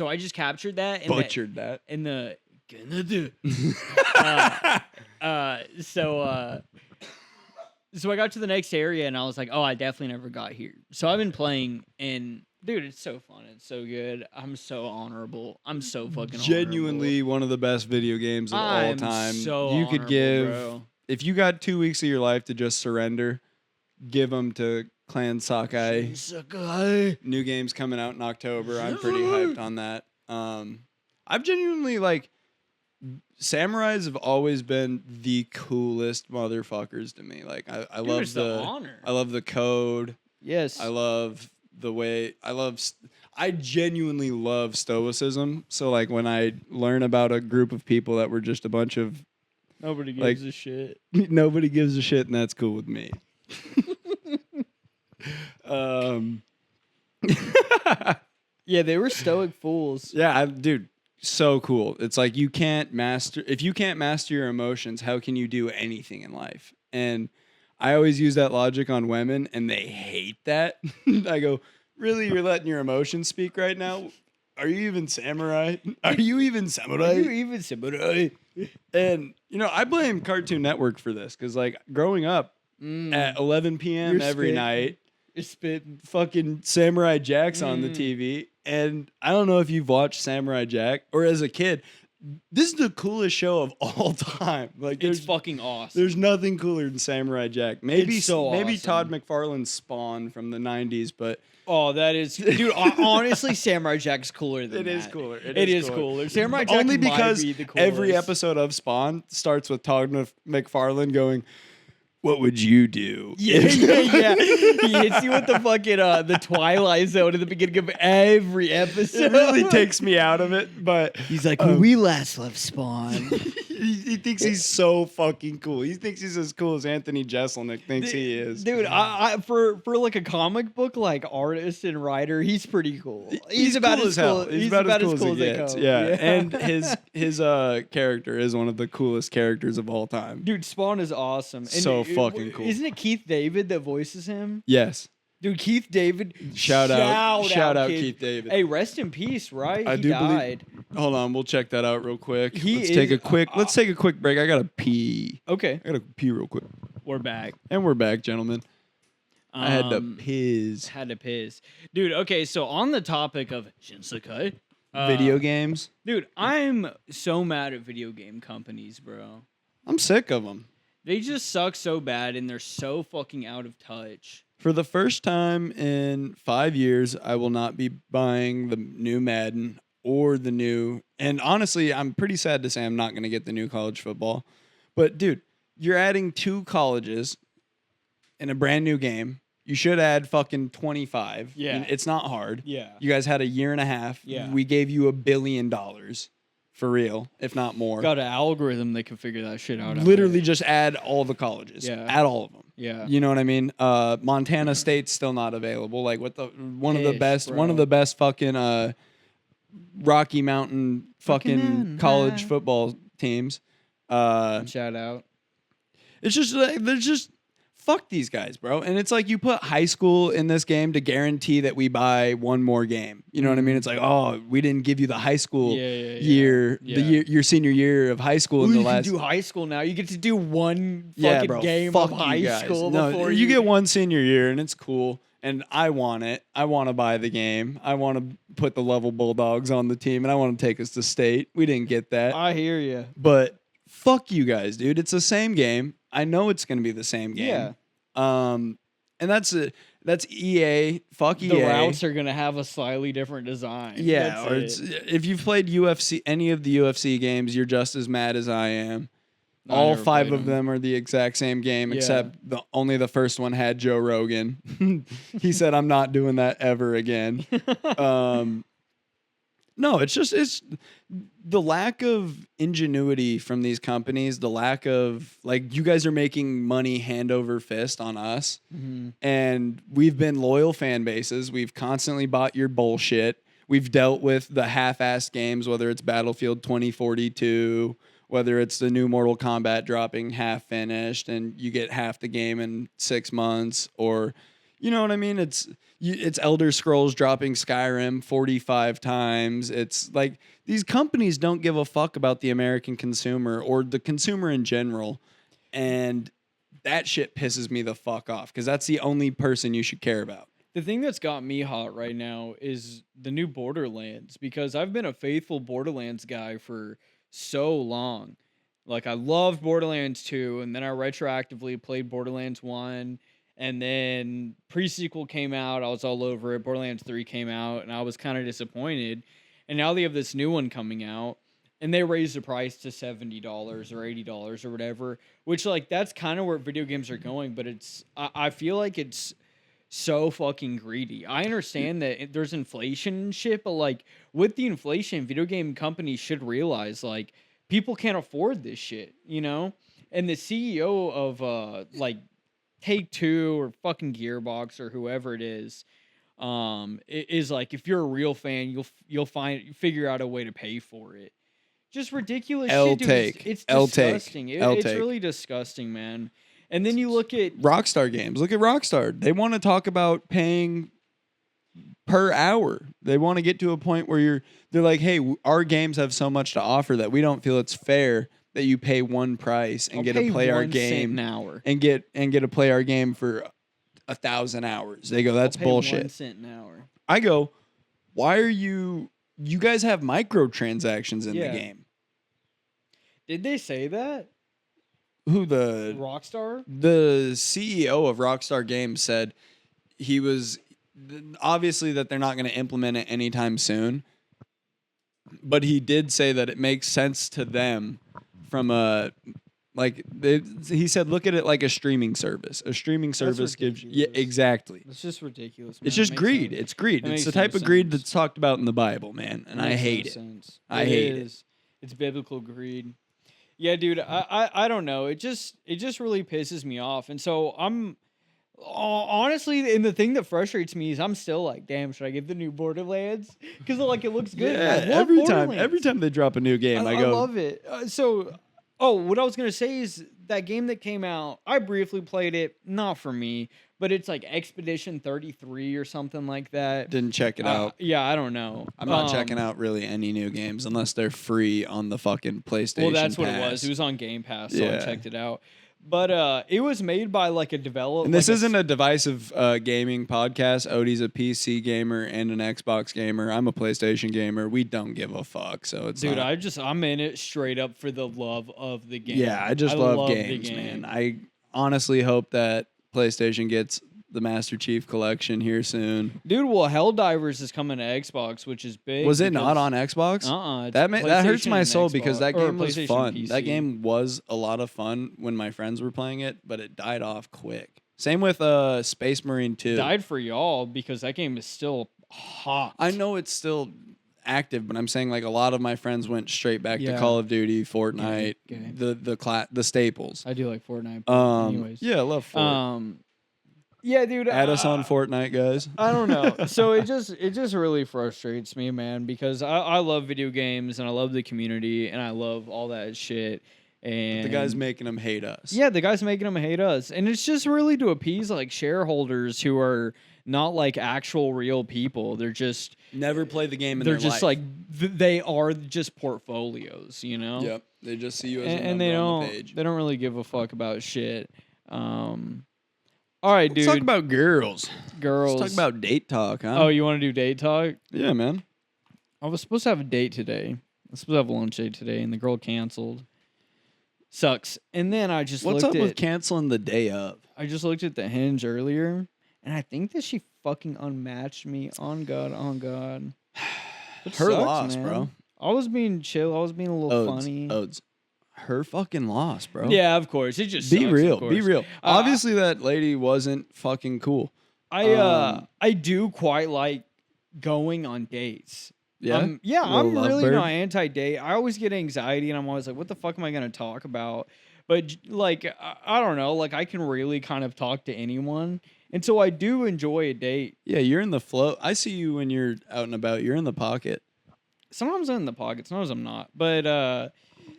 I just captured that and Butchered that. in the Kaneda. So I got to the next area and I was like, oh, I definitely never got here. So I've been playing and dude, it's so fun. It's so good. I'm so honorable. I'm so fucking Genuinely one of the best video games of all I'm time. so You could honorable, give, bro. if you got 2 weeks of your life to just surrender, give them to Clan Sakai. Sakai. New game's coming out in October. I'm pretty hyped on that. I've genuinely like samurais have always been the coolest motherfuckers to me. Like I Dude, love it's the honor. I love the code. Yes. I love the way I genuinely love stoicism. So like when I learn about a group of people that were just a bunch of Nobody gives like- a shit. nobody gives a shit and that's cool with me. Yeah, they were stoic fools. Yeah, dude, so cool. It's like if you can't master your emotions, how can you do anything in life? And I always use that logic on women, and they hate that. I go, really, you're letting your emotions speak right now? Are you even samurai? Are you even samurai? Are you even samurai? And I blame Cartoon Network for this because, like, growing up at 11 p.m. You're every spitting. night, You're spitting. fucking Samurai Jack's on the TV. And I don't know if you've watched Samurai Jack or as a kid, this is the coolest show of all time. Like, It's fucking awesome. There's nothing cooler than Samurai Jack. Maybe It's so maybe awesome. Todd McFarlane's Spawn from the 90s, but Oh, that is, dude. Honestly, Samurai Jack's cooler than it that. is cooler. It is cooler. Samurai Jack only might because be the coolest. every episode of Spawn starts with Todd McFarlane going, "What would you do?" Yeah. He hits you with the fucking the Twilight Zone at the beginning of every episode. It really takes me out of it, but He's like, when we last left Spawn. he thinks he's so fucking cool. He thinks he's as cool as Anthony Jeselnik thinks he is. Dude, I for like a comic book like artist and writer, he's pretty cool. He's about cool as as hell. cool. He's about as cool as they he gets. come. Yeah. And his character is one of the coolest characters of all time. Dude, Spawn is awesome. And So fucking cool. Isn't it Keith David that voices him? Yes. Dude, Keith David. Shout out Keith David. Hey, rest in peace, right? I He do died. Hold on, we'll check that out real quick. He Let's take is- a quick break. I gotta pee. Okay, I gotta pee real quick. we're back. And we're back, gentlemen. I had to piss. Had to piss. Dude, okay, so on the topic of Shinsekai. Video games. Dude, I'm so mad at video game companies, bro. I'm sick of them. They just suck so bad and they're so fucking out of touch. For the first time in 5 years, I will not be buying the new Madden or the new. And honestly, I'm pretty sad to say I'm not going to get the new college football. But dude, you're adding 2 colleges in a brand new game. You should add fucking 25. Yeah. And it's not hard. Yeah. You guys had a year and a half. Yeah. We gave you $1 billion for real, if not more. Got an algorithm that can figure that shit out. Literally just add all the colleges. Yeah. Add all of them. Yeah. You know what I mean? Montana State's still not available. Like one of the Ish, best fucking Rocky Mountain fucking college football teams. Shout out. It's just like there's just fuck these guys, bro. And it's like you put high school in this game to guarantee that we buy one more game. You know what I mean? It's like, oh, we didn't give you the high school year, your senior year of high school in the last. You can do high school now. You get to do one fucking game fuck of you high guys. school No, before you get one senior year and it's cool. And I want it. I want to buy the game. I want to put the level Bulldogs on the team, and I want to take us to state. We didn't get that. I hear you. But fuck you guys, dude. It's the same game. I know it's going to be the same game. Yeah. And that's EA. Fuck EA. The routes are gonna have a slightly different design. Yeah, That's or it. if you've played UFC, any of the UFC games, you're just as mad as I am. No, I All never 5 played of them are the exact same game, Yeah. except only the first one had Joe Rogan. He said, "I'm not doing that ever again." No, it's the lack of ingenuity from these companies, the lack of like you guys are making money hand over fist on us. And we've been loyal fan bases. We've constantly bought your bullshit. We've dealt with the half-assed games, whether it's Battlefield 2042, whether it's the new Mortal Kombat dropping half finished and you get half the game in 6 months, or you know what I mean? It's Elder Scrolls dropping Skyrim 45 times. It's like these companies don't give a fuck about the American consumer or the consumer in general. And that shit pisses me the fuck off because that's the only person you should care about. The thing that's got me hot right now is the new Borderlands, because I've been a faithful Borderlands guy for so long. Like, I loved Borderlands 2, and then I retroactively played Borderlands 1, and then pre-sequel came out, I was all over it. Borderlands 3 came out, and I was kind of disappointed. And now they have this new one coming out, and they raised the price to $70 or $80 or whatever, which, like, that's kind of where video games are going, but I feel like it's so fucking greedy. I understand that there's inflation and shit, but like with the inflation, video game companies should realize like people can't afford this shit, you know? And the CEO of like Take-Two or fucking Gearbox or whoever it is like, if you're a real fan, you'll figure out a way to pay for it. Just ridiculous shit, dude. It's disgusting. It's really disgusting, man. And then you look at Rockstar Games. Look at Rockstar. They want to talk about paying per hour. They want to get to a point where they're like, hey, our games have so much to offer that we don't feel it's fair that you pay one price and get to play our game an hour and get to play our game for 1,000 hours. They go, that's bullshit. 1 cent an hour. I go, why are you guys have microtransactions in the game? Did they say that? Who the Rockstar? The CEO of Rockstar Games said he was obviously that they're not going to implement it anytime soon, but he did say that it makes sense to them from a he said look at it like a streaming service. A streaming service gives exactly. It's just ridiculous. Man. It's just greed. Sense. It's greed. It's the type of greed that's talked about in the Bible, man, and I hate it. I hate it. It's biblical greed. Yeah, dude, I don't know. It just really pisses me off. And so I'm honestly, and the thing that frustrates me is I'm still like, damn, should I get the new Borderlands? Because like it looks good. Yeah, every time they drop a new game, I go, I love it. What I was gonna say is that game that came out, I briefly played it, not for me, but it's like Expedition 33 or something like that. Didn't check it out. Yeah, I don't know. I'm not checking out really any new games unless they're free on the fucking PlayStation. Well, that's Pass. what it was. It was on Game Pass, so I checked it out. But it was made by like a developer. And this isn't a divisive gaming podcast. Odie's a PC gamer and an Xbox gamer. I'm a PlayStation gamer. We don't give a fuck. So it's dude. I'm in it straight up for the love of the game. Yeah, I love games, man. I honestly hope that PlayStation gets the Master Chief Collection here soon. Dude, well, Helldivers is coming to Xbox, which is big. Was it not on Xbox? That hurts my soul because that game was fun. PC. That game was a lot of fun when my friends were playing it, but it died off quick. Same with Space Marine 2. Died for y'all because that game is still hot. I know it's still active, but I'm saying like a lot of my friends went straight back to Call of Duty, Fortnite, the staples. I do like Fortnite. Anyways. Yeah, I love Fortnite. Yeah, dude. Add us on Fortnite, guys. I don't know. So it just really frustrates me, man, because I love video games and I love the community and I love all that shit. And but the guy's making them hate us. Yeah, the guy's making them hate us, and it's just really to appease like shareholders who are not like actual real people. They're just never play the game. They're just like they are just portfolios, you know. Yep. They just see you as a number on the page. They don't really give a fuck about shit. All right, dude. Let's talk about girls. Girls. Let's talk about date talk, huh? Oh, you want to do date talk? Yeah, man. I was supposed to have a date today. I was supposed to have a lunch date today, and the girl canceled. Sucks. And then I just What's up with canceling the day of? I just looked at the Hinge earlier, and I think that she fucking unmatched me. On God. Her sucks, loss, man. Bro. I was being chill. I was being a little funny. Her fucking loss, bro. Yeah, of course. It just be sucks, real. Be real. Obviously, that lady wasn't fucking cool. I do quite like going on dates. Yeah, I'm really not anti-date. I always get anxiety, and I'm always like, "What the fuck am I gonna talk about?" But like, I don't know. Like, I can really kind of talk to anyone, and so I do enjoy a date. Yeah, you're in the flow. I see you when you're out and about. You're in the pocket. Sometimes I'm in the pocket. Sometimes I'm not. But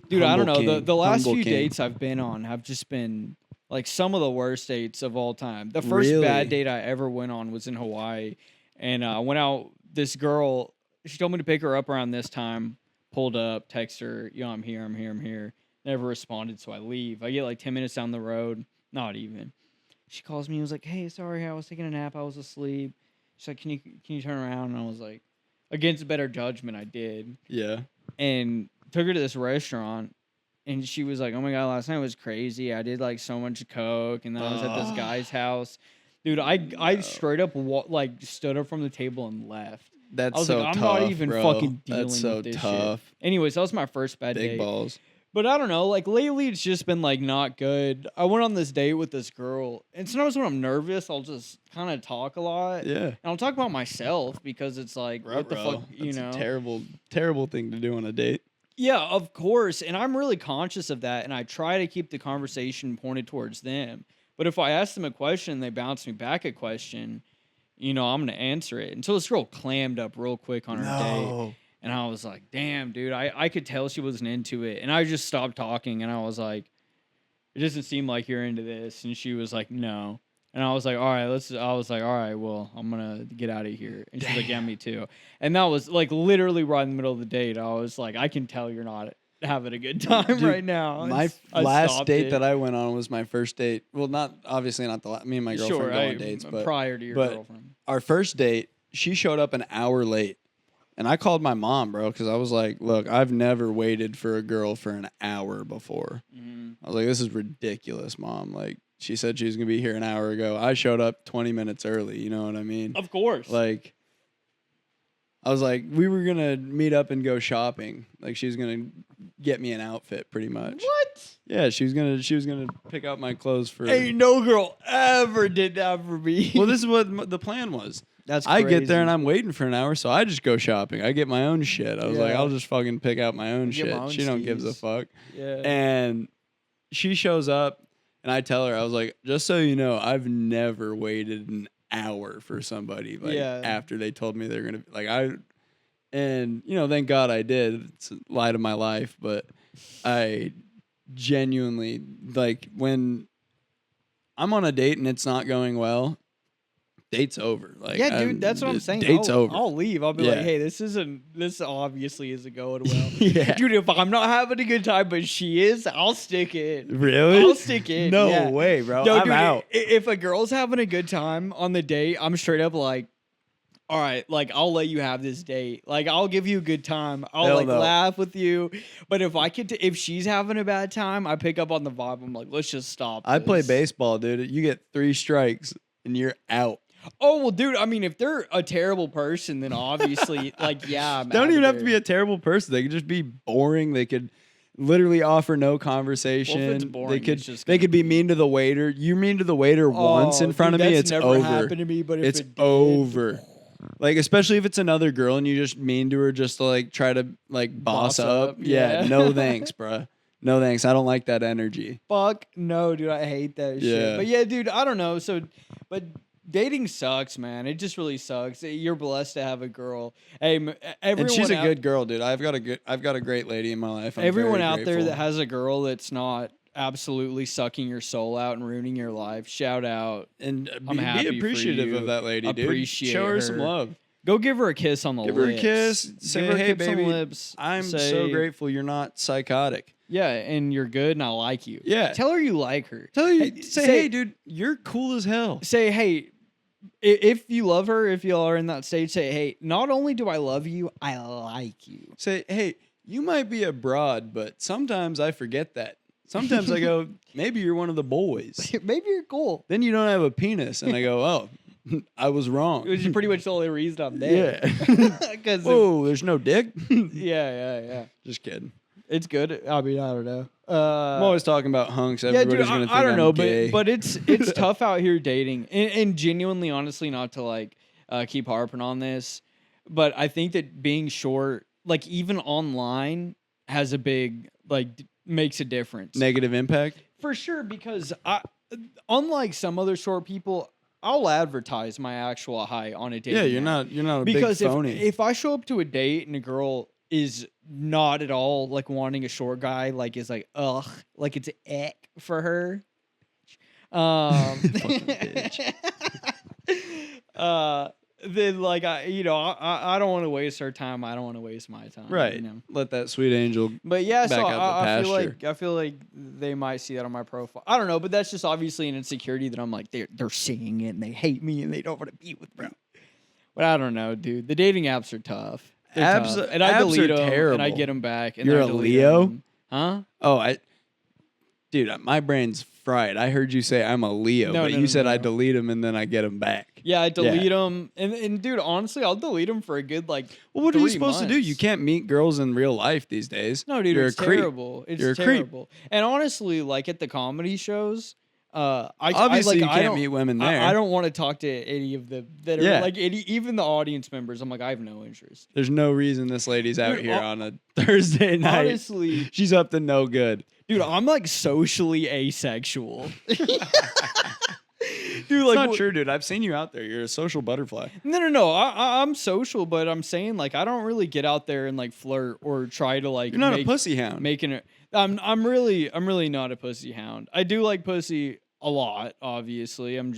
dude, I don't know. The last few dates I've been on have just been like some of the worst dates of all time. The first bad date I ever went on was in Hawaii, and I went out. This girl, she told me to pick her up around this time. Pulled up, text her, I'm here. Never responded, so I leave. I get like 10 minutes down the road, not even. She calls me and was like, "Hey, sorry, I was taking a nap. I was asleep." She's like, "Can you turn around?" And I was like, against better judgment, I did. Yeah. And took her to this restaurant, and she was like, "Oh my God, last night was crazy. I did like so much coke, and then I was at this guy's house." Dude, I straight up stood up from the table and left. That's I was so like, I'm tough, not even bro. fucking dealing That's so with this tough. shit. Anyways, that was my first bad date. Big balls. But I don't know, like lately it's just been like not good. I went on this date with this girl, and sometimes when I'm nervous, I'll just kind of talk a lot. Yeah. And I'll talk about myself because it's like, what the fuck, That's know? A terrible thing to do on a date. Yeah, of course. And I'm really conscious of that, and I try to keep the conversation pointed towards them. But if I ask them a question and they bounce me back a question, I'm going to answer it. And so this girl clammed up real quick on her date. And I was like, damn, dude, I could tell she wasn't into it. And I just stopped talking, and I was like, it doesn't seem like you're into this. And she was like, no. And I was like, all right, well, I'm going to get out of here. And she's like, yeah, me too. And that was like literally right in the middle of the date. I was like, I can tell you're not having a good time dude, right now. My last date that I went on was my first date. Well, obviously not the last. Me and my girlfriend go on dates, but prior to your girlfriend. Our first date, she showed up an hour late. And I called my mom, bro, because I was like, look, I've never waited for a girl for an hour before. I was like, this is ridiculous, Mom. Like, she said she was going to be here an hour ago. I showed up 20 minutes early. You know what I mean? Of course. Like, I was like, we were going to meet up and go shopping. Like, she was going to get me an outfit pretty much. What? Yeah, she was gonna pick out my clothes for. Ain't no girl ever did that for me. Well, this is what the plan was. That's crazy. I get there and I'm waiting for an hour, so I just go shopping. I get my own shit. I was like, Yeah. I'll just fucking pick out my own shit. my own She don't give a steez. fuck. Yeah. And she shows up, and I tell her, I was like, just so you know, I've never waited an hour for somebody. Like after they told me they're gonna and you know, thank God I did. It's a lie to my life, but I genuinely like when I'm on a date and it's not going well. Date's over. Like, yeah, dude, that's what I'm saying. Date's over. I'll leave. I'll be Yeah. like, hey, this obviously isn't going well. Yeah. Dude, if I'm not having a good time, but she is, I'll stick it. Really? I'll stick it. No yeah. way, bro. No, I'm dude, out. If a girl's having a good time on the date, I'm straight up like, all right, like I'll let you have this date. Like I'll give you a good time. I'll Hell like no. laugh with you. But if she's having a bad time, I pick up on the vibe. I'm like, let's just stop. I play this. baseball, dude. You get 3 strikes and you're out. Oh well, dude. I mean, if they're a terrible person, then obviously, like, yeah. I'm They don't out even of have to be there. a terrible person. They could just be boring. They could literally offer no conversation. Well, if it's boring, it's just they gonna could be mean to the waiter. You're mean to the waiter once in Oh, front dude, of me, that's it's never over. happened to me, but if It's it did, over. Like, especially if it's another girl and you just mean to her just to like try to like boss up. Yeah, yeah. no thanks, bruh. No thanks. I don't like that energy. Fuck no, dude. I hate that Yeah. shit. But yeah, dude, I don't know. So, but dating sucks, man. It just really sucks. You're blessed to have a girl. Hey, everyone And she's a out, good girl, dude. I've got a great lady in my life. I'm everyone very out there grateful. that has a girl that's not absolutely sucking your soul out and ruining your life. Shout out. And I'm happy be for appreciative you. of that lady, dude. Appreciate Show her some her. love. Go give her a kiss on the Give lips. her a kiss. Give Say, her a hey, kiss on the baby, lips. I'm Say, so grateful you're not psychotic. Yeah, and you're good, and I like you. Yeah. Tell her you like her. Tell you, Hey, say, hey, dude, you're cool as hell. Say, hey, if you love her, if y'all are in that stage, say, hey, not only do I love you, I like you. Say, hey, you might be a broad, but sometimes I forget that. Sometimes I go, maybe you're one of the boys. Maybe you're cool. Then you don't have a penis, and I go, oh, I was wrong. Which is pretty much the only reason I'm there. Yeah. Because Whoa, there's no dick. yeah. Just kidding. It's good. I mean, I don't know. I'm always talking about hunks. Yeah, Everybody's dude, gonna think I don't I'm know, gay. but it's tough out here dating, and genuinely, honestly, not to like keep harping on this, but I think that being short, like even online, has a big makes a difference Negative impact. for sure. Because unlike some other short people, I'll advertise my actual height on a date. Yeah, you're not a because big phony. if I show up to a date and a girl is not at all like wanting a short guy, like is like ugh, like it's ick for her. Fucking bitch. Then like I don't want to waste her time. I don't want to waste my time. Right. You know? Let that sweet angel. But yeah, so Back out the I feel like they might see that on my profile. I don't know, but that's just obviously an insecurity that I'm like they're seeing it and they hate me and they don't want to be with me. But I don't know, dude. The dating apps are tough. They're tough. And I apps delete are them terrible. and I get them back. And You're I a delete Leo? them. Huh? Oh, dude, my brain's fried. I heard you say I'm a Leo, No, but no, you no, said no. I delete them and then I get them back. Yeah, I delete them. And dude, honestly, I'll delete them for a good Well, what are you 3 supposed to do? months. You can't meet girls in real life these days. No, dude, You're it's a creep. terrible. It's You're a creep. terrible. And honestly, like at the comedy shows, Obviously, you I can't don't- meet women there. I don't want to talk to any of the that are Yeah. like even the audience members. I'm like, I have no interest. There's no reason this lady's out Dude, here on a Thursday night. Honestly, She's up to no good. dude, I'm like socially asexual. Dude, It's like not true, dude. I've seen you out there. You're a social butterfly. No. I'm social, but I'm saying like I don't really get out there and like flirt or try to like. You're not make, a pussy hound. Making it. I'm really not a pussy hound. I do like pussy a lot. Obviously, I'm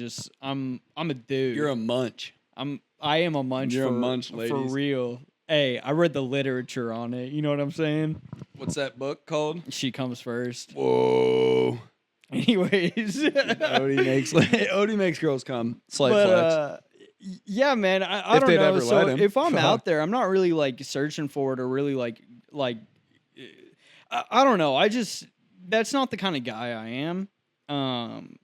a dude. You're a munch. I am a munch. You're a for, munch, for ladies. real. Hey, I read the literature on it. You know what I'm saying? What's that book called? She comes first. Whoa. Anyways, Odie makes girls come. Slight flex. Yeah, man. I If don't they'd know. ever So let him. if I'm Fuck. out there, I'm not really like searching for it or really like I don't know. That's not the kind of guy I am. Um,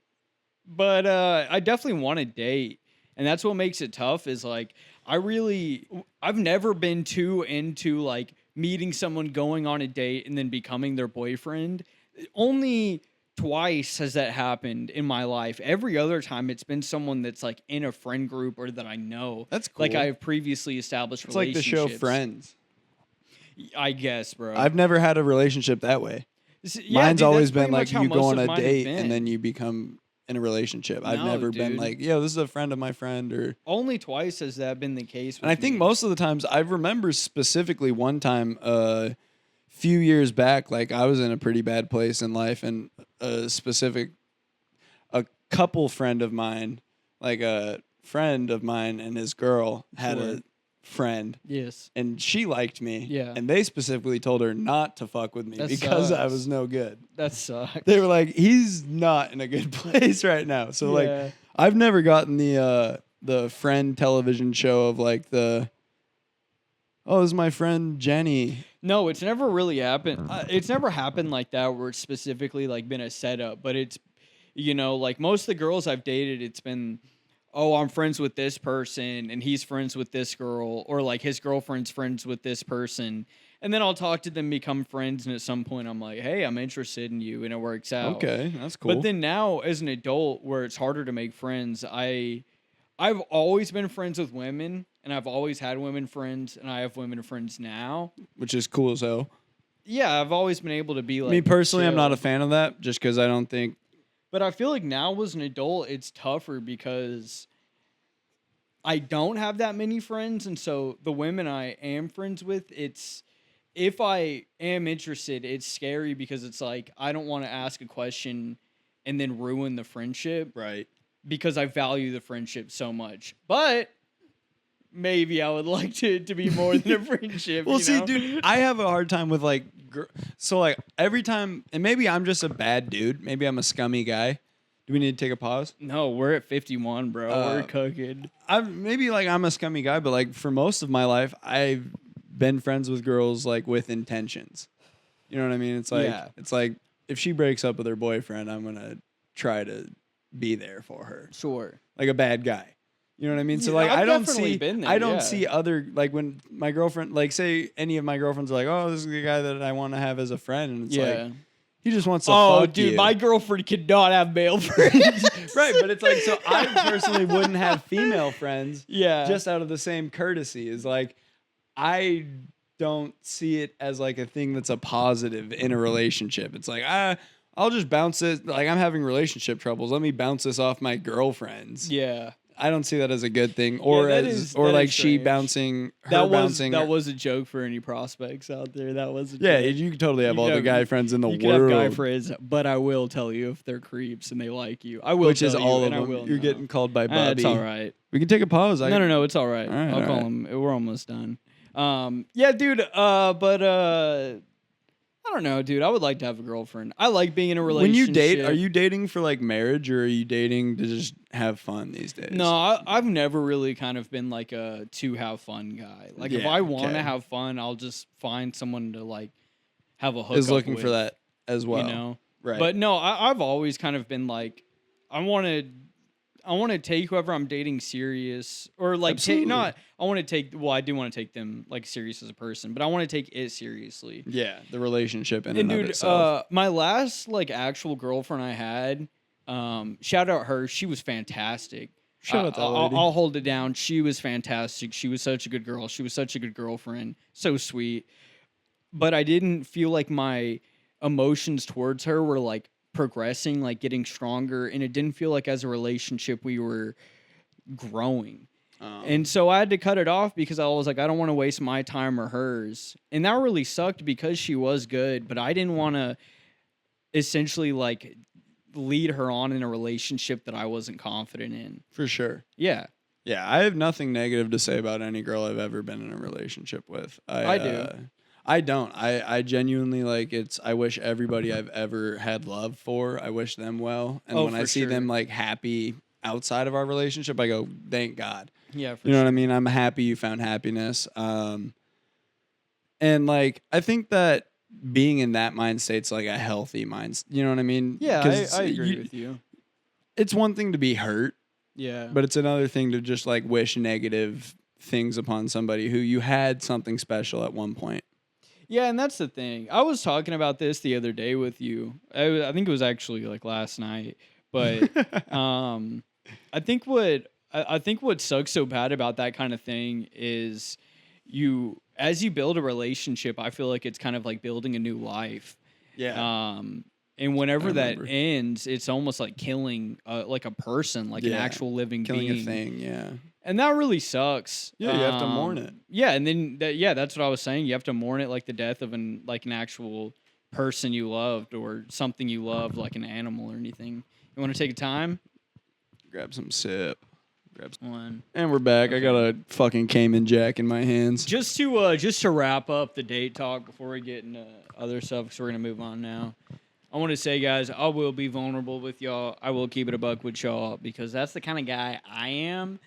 but I definitely want to date, and that's what makes it tough. Is like I've never been too into like meeting someone, going on a date, and then becoming their boyfriend. Only twice has that happened in my life. Every other time, it's been someone that's like in a friend group or that I know. That's cool. Like I've previously established It's like the show relationships. Friends. I guess, bro. I've never had a relationship that way. Yeah, Mine's dude, always that's pretty been much like how you go most on of a mine have date been. and then you become in a relationship. I've No, never been dude. like, yo, this is a friend of my friend, or. Only twice has that been the case. And I think most of the times, I remember specifically one time a few years back, like I was in a pretty bad place in life, and a couple friend of mine, like a friend of mine and his girl had Sure. a friend, Yes. and she liked me. Yeah. And they specifically told her not to fuck with me That because I sucks. was no good. That sucks. They were like, he's not in a good place right now. So Yeah. like, I've never gotten the friend television show of like this is my friend Jenny. No, it's never really happened. It's never happened like that where it's specifically like been a setup. But it's, like most of the girls I've dated, it's been, oh, I'm friends with this person and he's friends with this girl, or like his girlfriend's friends with this person. And then I'll talk to them, become friends, and at some point I'm like, hey, I'm interested in you, and it works out. Okay, that's cool. But then now, as an adult, where it's harder to make friends, I've always been friends with women, and I've always had women friends, and I have women friends now. which is cool as hell. Yeah, I've always been able to be like. Me personally, I'm chill. not a fan of that, just because I don't think. But I feel like now, as an adult, it's tougher because I don't have that many friends, and so the women I am friends with, if I am interested, it's scary because it's like I don't want to ask a question and then ruin the friendship. Right. Because I value the friendship so much. But maybe I would like to be more than a friendship. Well, you know? dude, I have a hard time with like, so like every time, and maybe I'm just a bad dude. Maybe I'm a scummy guy. Do we need to take a pause? No, we're at 51, bro. We're cooking. I'm a scummy guy, but like for most of my life, I've been friends with girls like with intentions. You know what I mean? It's like if she breaks up with her boyfriend, I'm gonna try to be there for her. Sure. Like a bad guy. You know what I mean? So Yeah, like I've I don't definitely see been there, I don't yeah. see other like when my girlfriend like say any of my girlfriends are like, oh, this is the guy that I want to have as a friend, and it's like he just wants to fuck dude, you. my girlfriend could not have male friends. Right, but it's like so I personally wouldn't have female friends Yeah. just out of the same courtesy. Is like I don't see it as like a thing that's a positive in a relationship. It's like I'll just bounce it. Like I'm having relationship troubles. Let me bounce this off my girlfriends. Yeah. I don't see that as a good thing, or that as is- or that like is she strange. bouncing her That bouncing. was a joke for any prospects out there. That was a Yeah, joke. you can totally have You all could the have- guy friends in the You can have world, guy friends, but I will tell you if they're creeps and they like you. I will which is tell you, all of and I them. will You're know. getting called by Bubby. It's all right. We can take a pause. No, it's all right. All right, I'll all call right. him. We're almost done. Yeah, dude. But I don't know, dude. I would like to have a girlfriend. I like being in a When relationship. you date, are you dating for like marriage, or are you dating to just have fun these days? No, I've never really kind of been like a to have fun guy. Like if Yeah, I want to okay. have fun, I'll just find someone to like have a hook. is looking for that as well. You know. Right. But no, I've always kind of been like, I want to take whoever I'm dating serious, or like Absolutely. I want to take. Well, I do want to take them like serious as a person, but I want to take it seriously. yeah, the relationship in And and of dude, itself. my last like actual girlfriend I had, shout out her. She was fantastic. Shout out that lady. I'll hold it down. She was fantastic. She was such a good girl. She was such a good girlfriend. So sweet. But I didn't feel like my emotions towards her were like progressing, like getting stronger, and it didn't feel like as a relationship we were growing. And so I had to cut it off because I was like, I don't want to waste my time or hers. And that really sucked because she was good, but I didn't want to essentially like lead her on in a relationship that I wasn't confident in. for sure. Yeah. Yeah, I have nothing negative to say about any girl I've ever been in a relationship with. I do. I don't. I genuinely like I wish everybody I've ever had love for, I wish them well. And Oh, when I for see sure. them like happy outside of our relationship, I go, thank God. Yeah, for you know sure. what I mean? I'm happy you found happiness. And like, I think that being in that mind state's like a healthy mind. You know what I mean? Yeah, 'Cause I agree with you. It's one thing to be hurt, Yeah. but it's another thing to just like wish negative things upon somebody who you had something special at one point. Yeah, and that's the thing. I was talking about this the other day with you. I think it was actually like last night. But I think what sucks so bad about that kind of thing is as you build a relationship, I feel like it's kind of like building a new life. Yeah. And whenever that remember. ends, it's almost like killing like a person, like an actual living killing being. a thing, yeah. And that really sucks. Yeah, you have to mourn it. Yeah, and then that's what I was saying. You have to mourn it like the death of an actual person you loved or something you loved, like an animal or anything. You want to take a time? Grab some sip. Grab some. One. And we're back. Okay. I got a fucking Cayman Jack in my hands. Just to wrap up the date talk before we get into other stuff, because we're gonna move on now. I want to say, guys, I will be vulnerable with y'all. I will keep it a buck with y'all because that's the kind of guy I am.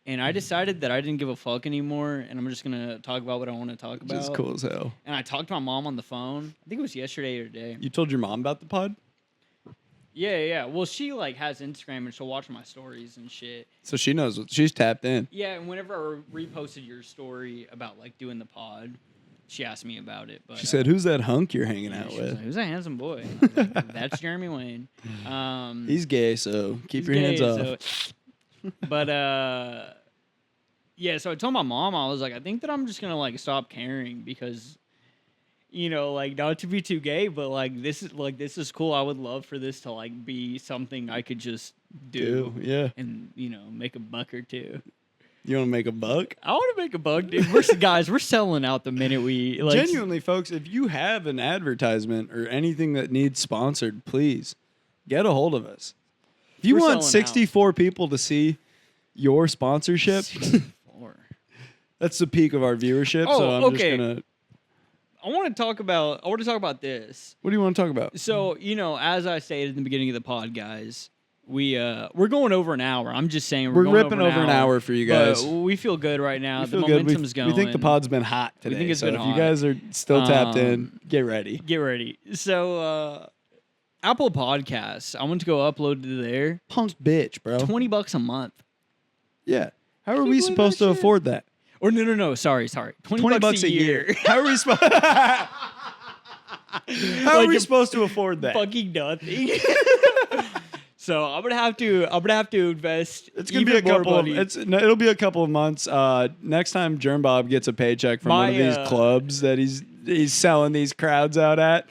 And I decided that I didn't give a fuck anymore, and I'm just going to talk about what I want to talk about. Just cool as hell. And I talked to my mom on the phone. I think it was yesterday or today. You told your mom about the pod? Yeah. Well, she, like, has Instagram, and she'll watch my stories and shit. So she knows. She's tapped in. Yeah, and whenever I reposted your story about, like, doing the pod, she asked me about it. But She said, who's that hunk you're hanging yeah, out she was with? like, who's a handsome boy? And I was like, that's Jeremy Wayne. He's gay, so keep He's your hands gay, off. so- But, yeah, so I told my mom, I was like, I think that I'm just going to, like, stop caring because, you know, like, not to be too gay, but, like, this is cool. I would love for this to, like, be something I could just do. Yeah. And, you know, make a buck or two. You want to make a buck? I want to make a buck, dude. We're selling out the minute we, like. Genuinely, folks, if you have an advertisement or anything that needs sponsored, please get a hold of us. If you We're want selling out. 64 people to see your sponsorship, that's the peak of our viewership. Oh, so I'm okay. just gonna. I want to talk about this. What do you want to talk about? So, you know, as I stated in the beginning of the pod, guys, we're going over an hour. I'm just saying We're going ripping over an hour for you guys. But we feel good right now. We The feel good. momentum's going. We think the pod's been hot today. think it's so been if hot. you guys are still tapped in, get ready. Get ready. So, Apple Podcasts, I want to go upload to there. Punk's bitch, bro. $20 a month. Yeah. How are Can you we believe supposed that to shit? afford that? Or no. Sorry. $20 bucks a year. How are we supposed? How are we supposed to afford that? Fucking nothing. So I'm gonna have to invest. It's gonna be a couple of. It'll be a couple of months. Next time Germ Bob gets a paycheck from one of these clubs that he's selling these crowds out at,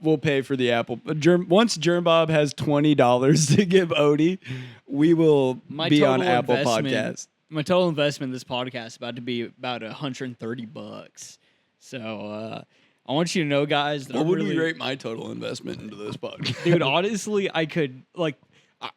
we'll pay for the Apple. Once Germ Bob has $20 to give Odie, we will be on Apple Podcasts. My total investment in this podcast is about to be about $130. So I want you to know, guys, that What I'm would really, we rate my total investment into this podcast? dude. Honestly, I could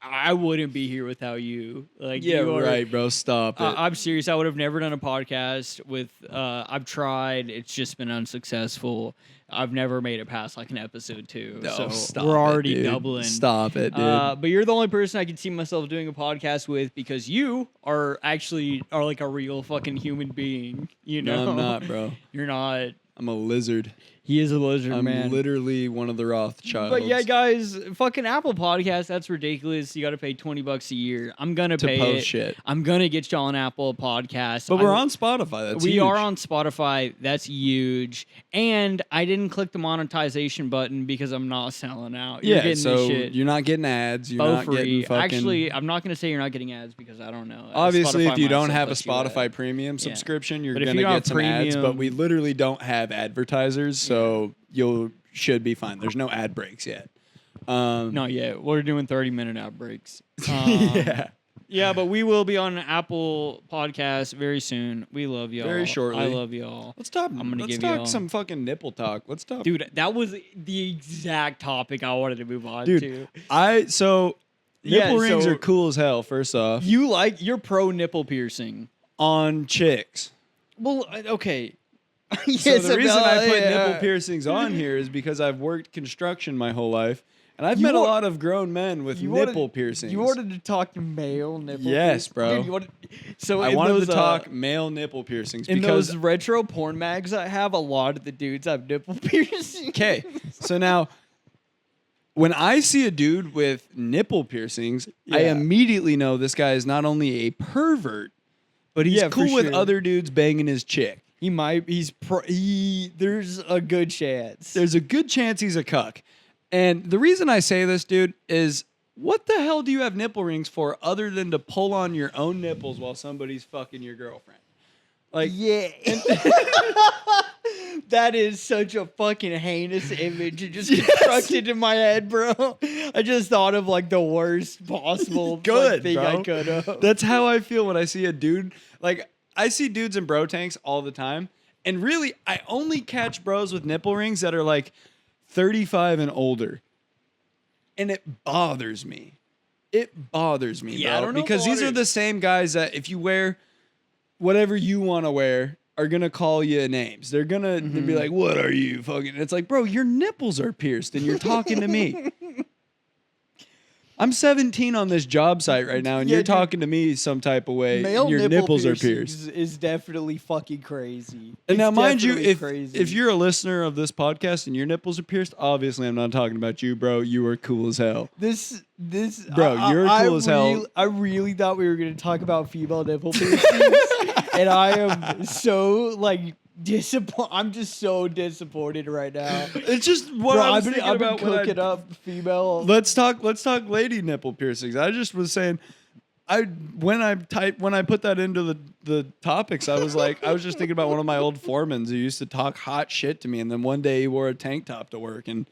I wouldn't be here without you. Like, Yeah, you are, right, bro. Stop it. I'm serious. I would have never done a podcast with. I've tried. It's just been unsuccessful. I've never made it past like an episode 2. No, so stop we're it, already dude. doubling. Stop it, dude. But you're the only person I can see myself doing a podcast with because you are like a real fucking human being. You know, No, I'm not, bro. You're not. I'm a lizard. He is a lizard, I'm man. literally one of the Rothschilds. But yeah, guys, fucking Apple Podcast, that's ridiculous. You got to pay $20 a year. I'm gonna to pay post it. shit. I'm gonna get y'all on Apple Podcast. But we're on Spotify. That's we huge. are on Spotify. That's huge. And I didn't click the monetization button because I'm not selling out. You're getting so this shit you're not getting ads. You're for not free. getting fucking. Actually, I'm not gonna say you're not getting ads because I don't know. Obviously, Spotify if you might don't still have a let you add. Spotify premium subscription, you're But if gonna you don't get have some ads. But premium- we literally don't have advertisers, so you should be fine. There's no ad breaks yet. Not yet. We're doing 30-minute outbreaks. Yeah. Yeah, but we will be on Apple Podcasts very soon. We love y'all. Very shortly. I love y'all. Let's talk. I'm gonna let's give talk y'all- some fucking nipple talk. Let's talk. Dude, that was the exact topic I wanted to move on Dude, to. Nipple rings so- are cool as hell. First off, You're pro nipple piercing. on chicks. Well, okay. So the reason I put nipple piercings on here is because I've worked construction my whole life, And I've met a lot of grown men with nipple piercings. You wanted to talk male nipple Yes, piercings? bro. Dude, I wanted to talk male nipple piercings in because those retro porn mags I have, a lot of the dudes have nipple piercings. Okay, so now when I see a dude with nipple piercings, I immediately know this guy is not only a pervert, but he's cool with other dudes banging his chick. He might. There's a good chance. There's a good chance he's a cuck. And the reason I say this, dude, is what the hell do you have nipple rings for other than to pull on your own nipples while somebody's fucking your girlfriend? Like, yeah. That is such a fucking heinous image. It just constructed in my head, bro. I just thought of like the worst possible thing bro. I could have. That's how I feel when I see a dude. Like, I see dudes in bro tanks all the time. And really, I only catch bros with nipple rings that are like 35 and older. And it bothers me. It bothers me, bro. I don't know because these are the same guys that if you wear whatever you want to wear are going to call you names. They're going to be like, what are you fucking? It's like, bro, your nipples are pierced and you're talking to me. I'm 17 on this job site right now, and you're talking to me some type of way. Male And your nipples are pierced. Is definitely fucking crazy. And now, mind you, if you're a listener of this podcast and your nipples are pierced, obviously I'm not talking about you, bro. You are cool as hell. Bro, you're cool as hell. I really thought we were going to talk about female nipple piercings, and I am so like disappointed. I'm just so disappointed right now. It's just what I was thinking about cooking up female. Let's talk lady nipple piercings. I just was saying, when I put that into the topics, I was just thinking about one of my old foremans who used to talk hot shit to me, and then one day he wore a tank top to work, and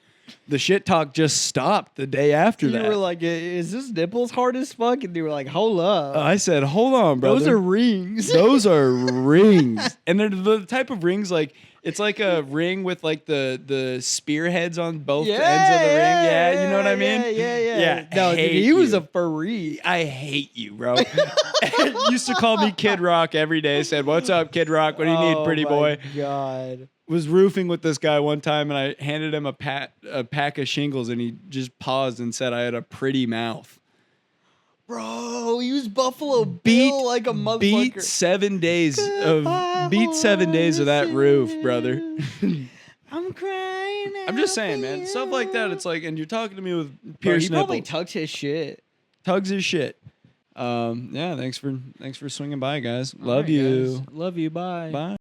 the shit talk just stopped the day after that. You were like, is this nipples hard as fuck? And they were like, hold up. I said, hold on, brother. Those are rings. Those are rings. And they're the type of rings like, it's like a ring with like the spearheads on both ends of the ring. Yeah, you know what I mean? Yeah. No, dude, he was a furry. I hate you, bro. Used to call me Kid Rock every day. Said, what's up, Kid Rock? What do you need, pretty boy? Oh, my God. Was roofing with this guy one time, and I handed him a pack of shingles, and he just paused and said I had a pretty mouth. Bro, he was Buffalo Bill like a motherfucker. Beat 7 days of that roof, brother. I'm crying. I'm just saying, man. Stuff like that. It's like, and you're talking to me with pierced nipples. He probably tugs his shit. Tugs his shit. Yeah. Thanks for swinging by, guys. Love you. Guys. Love you. Bye. Bye.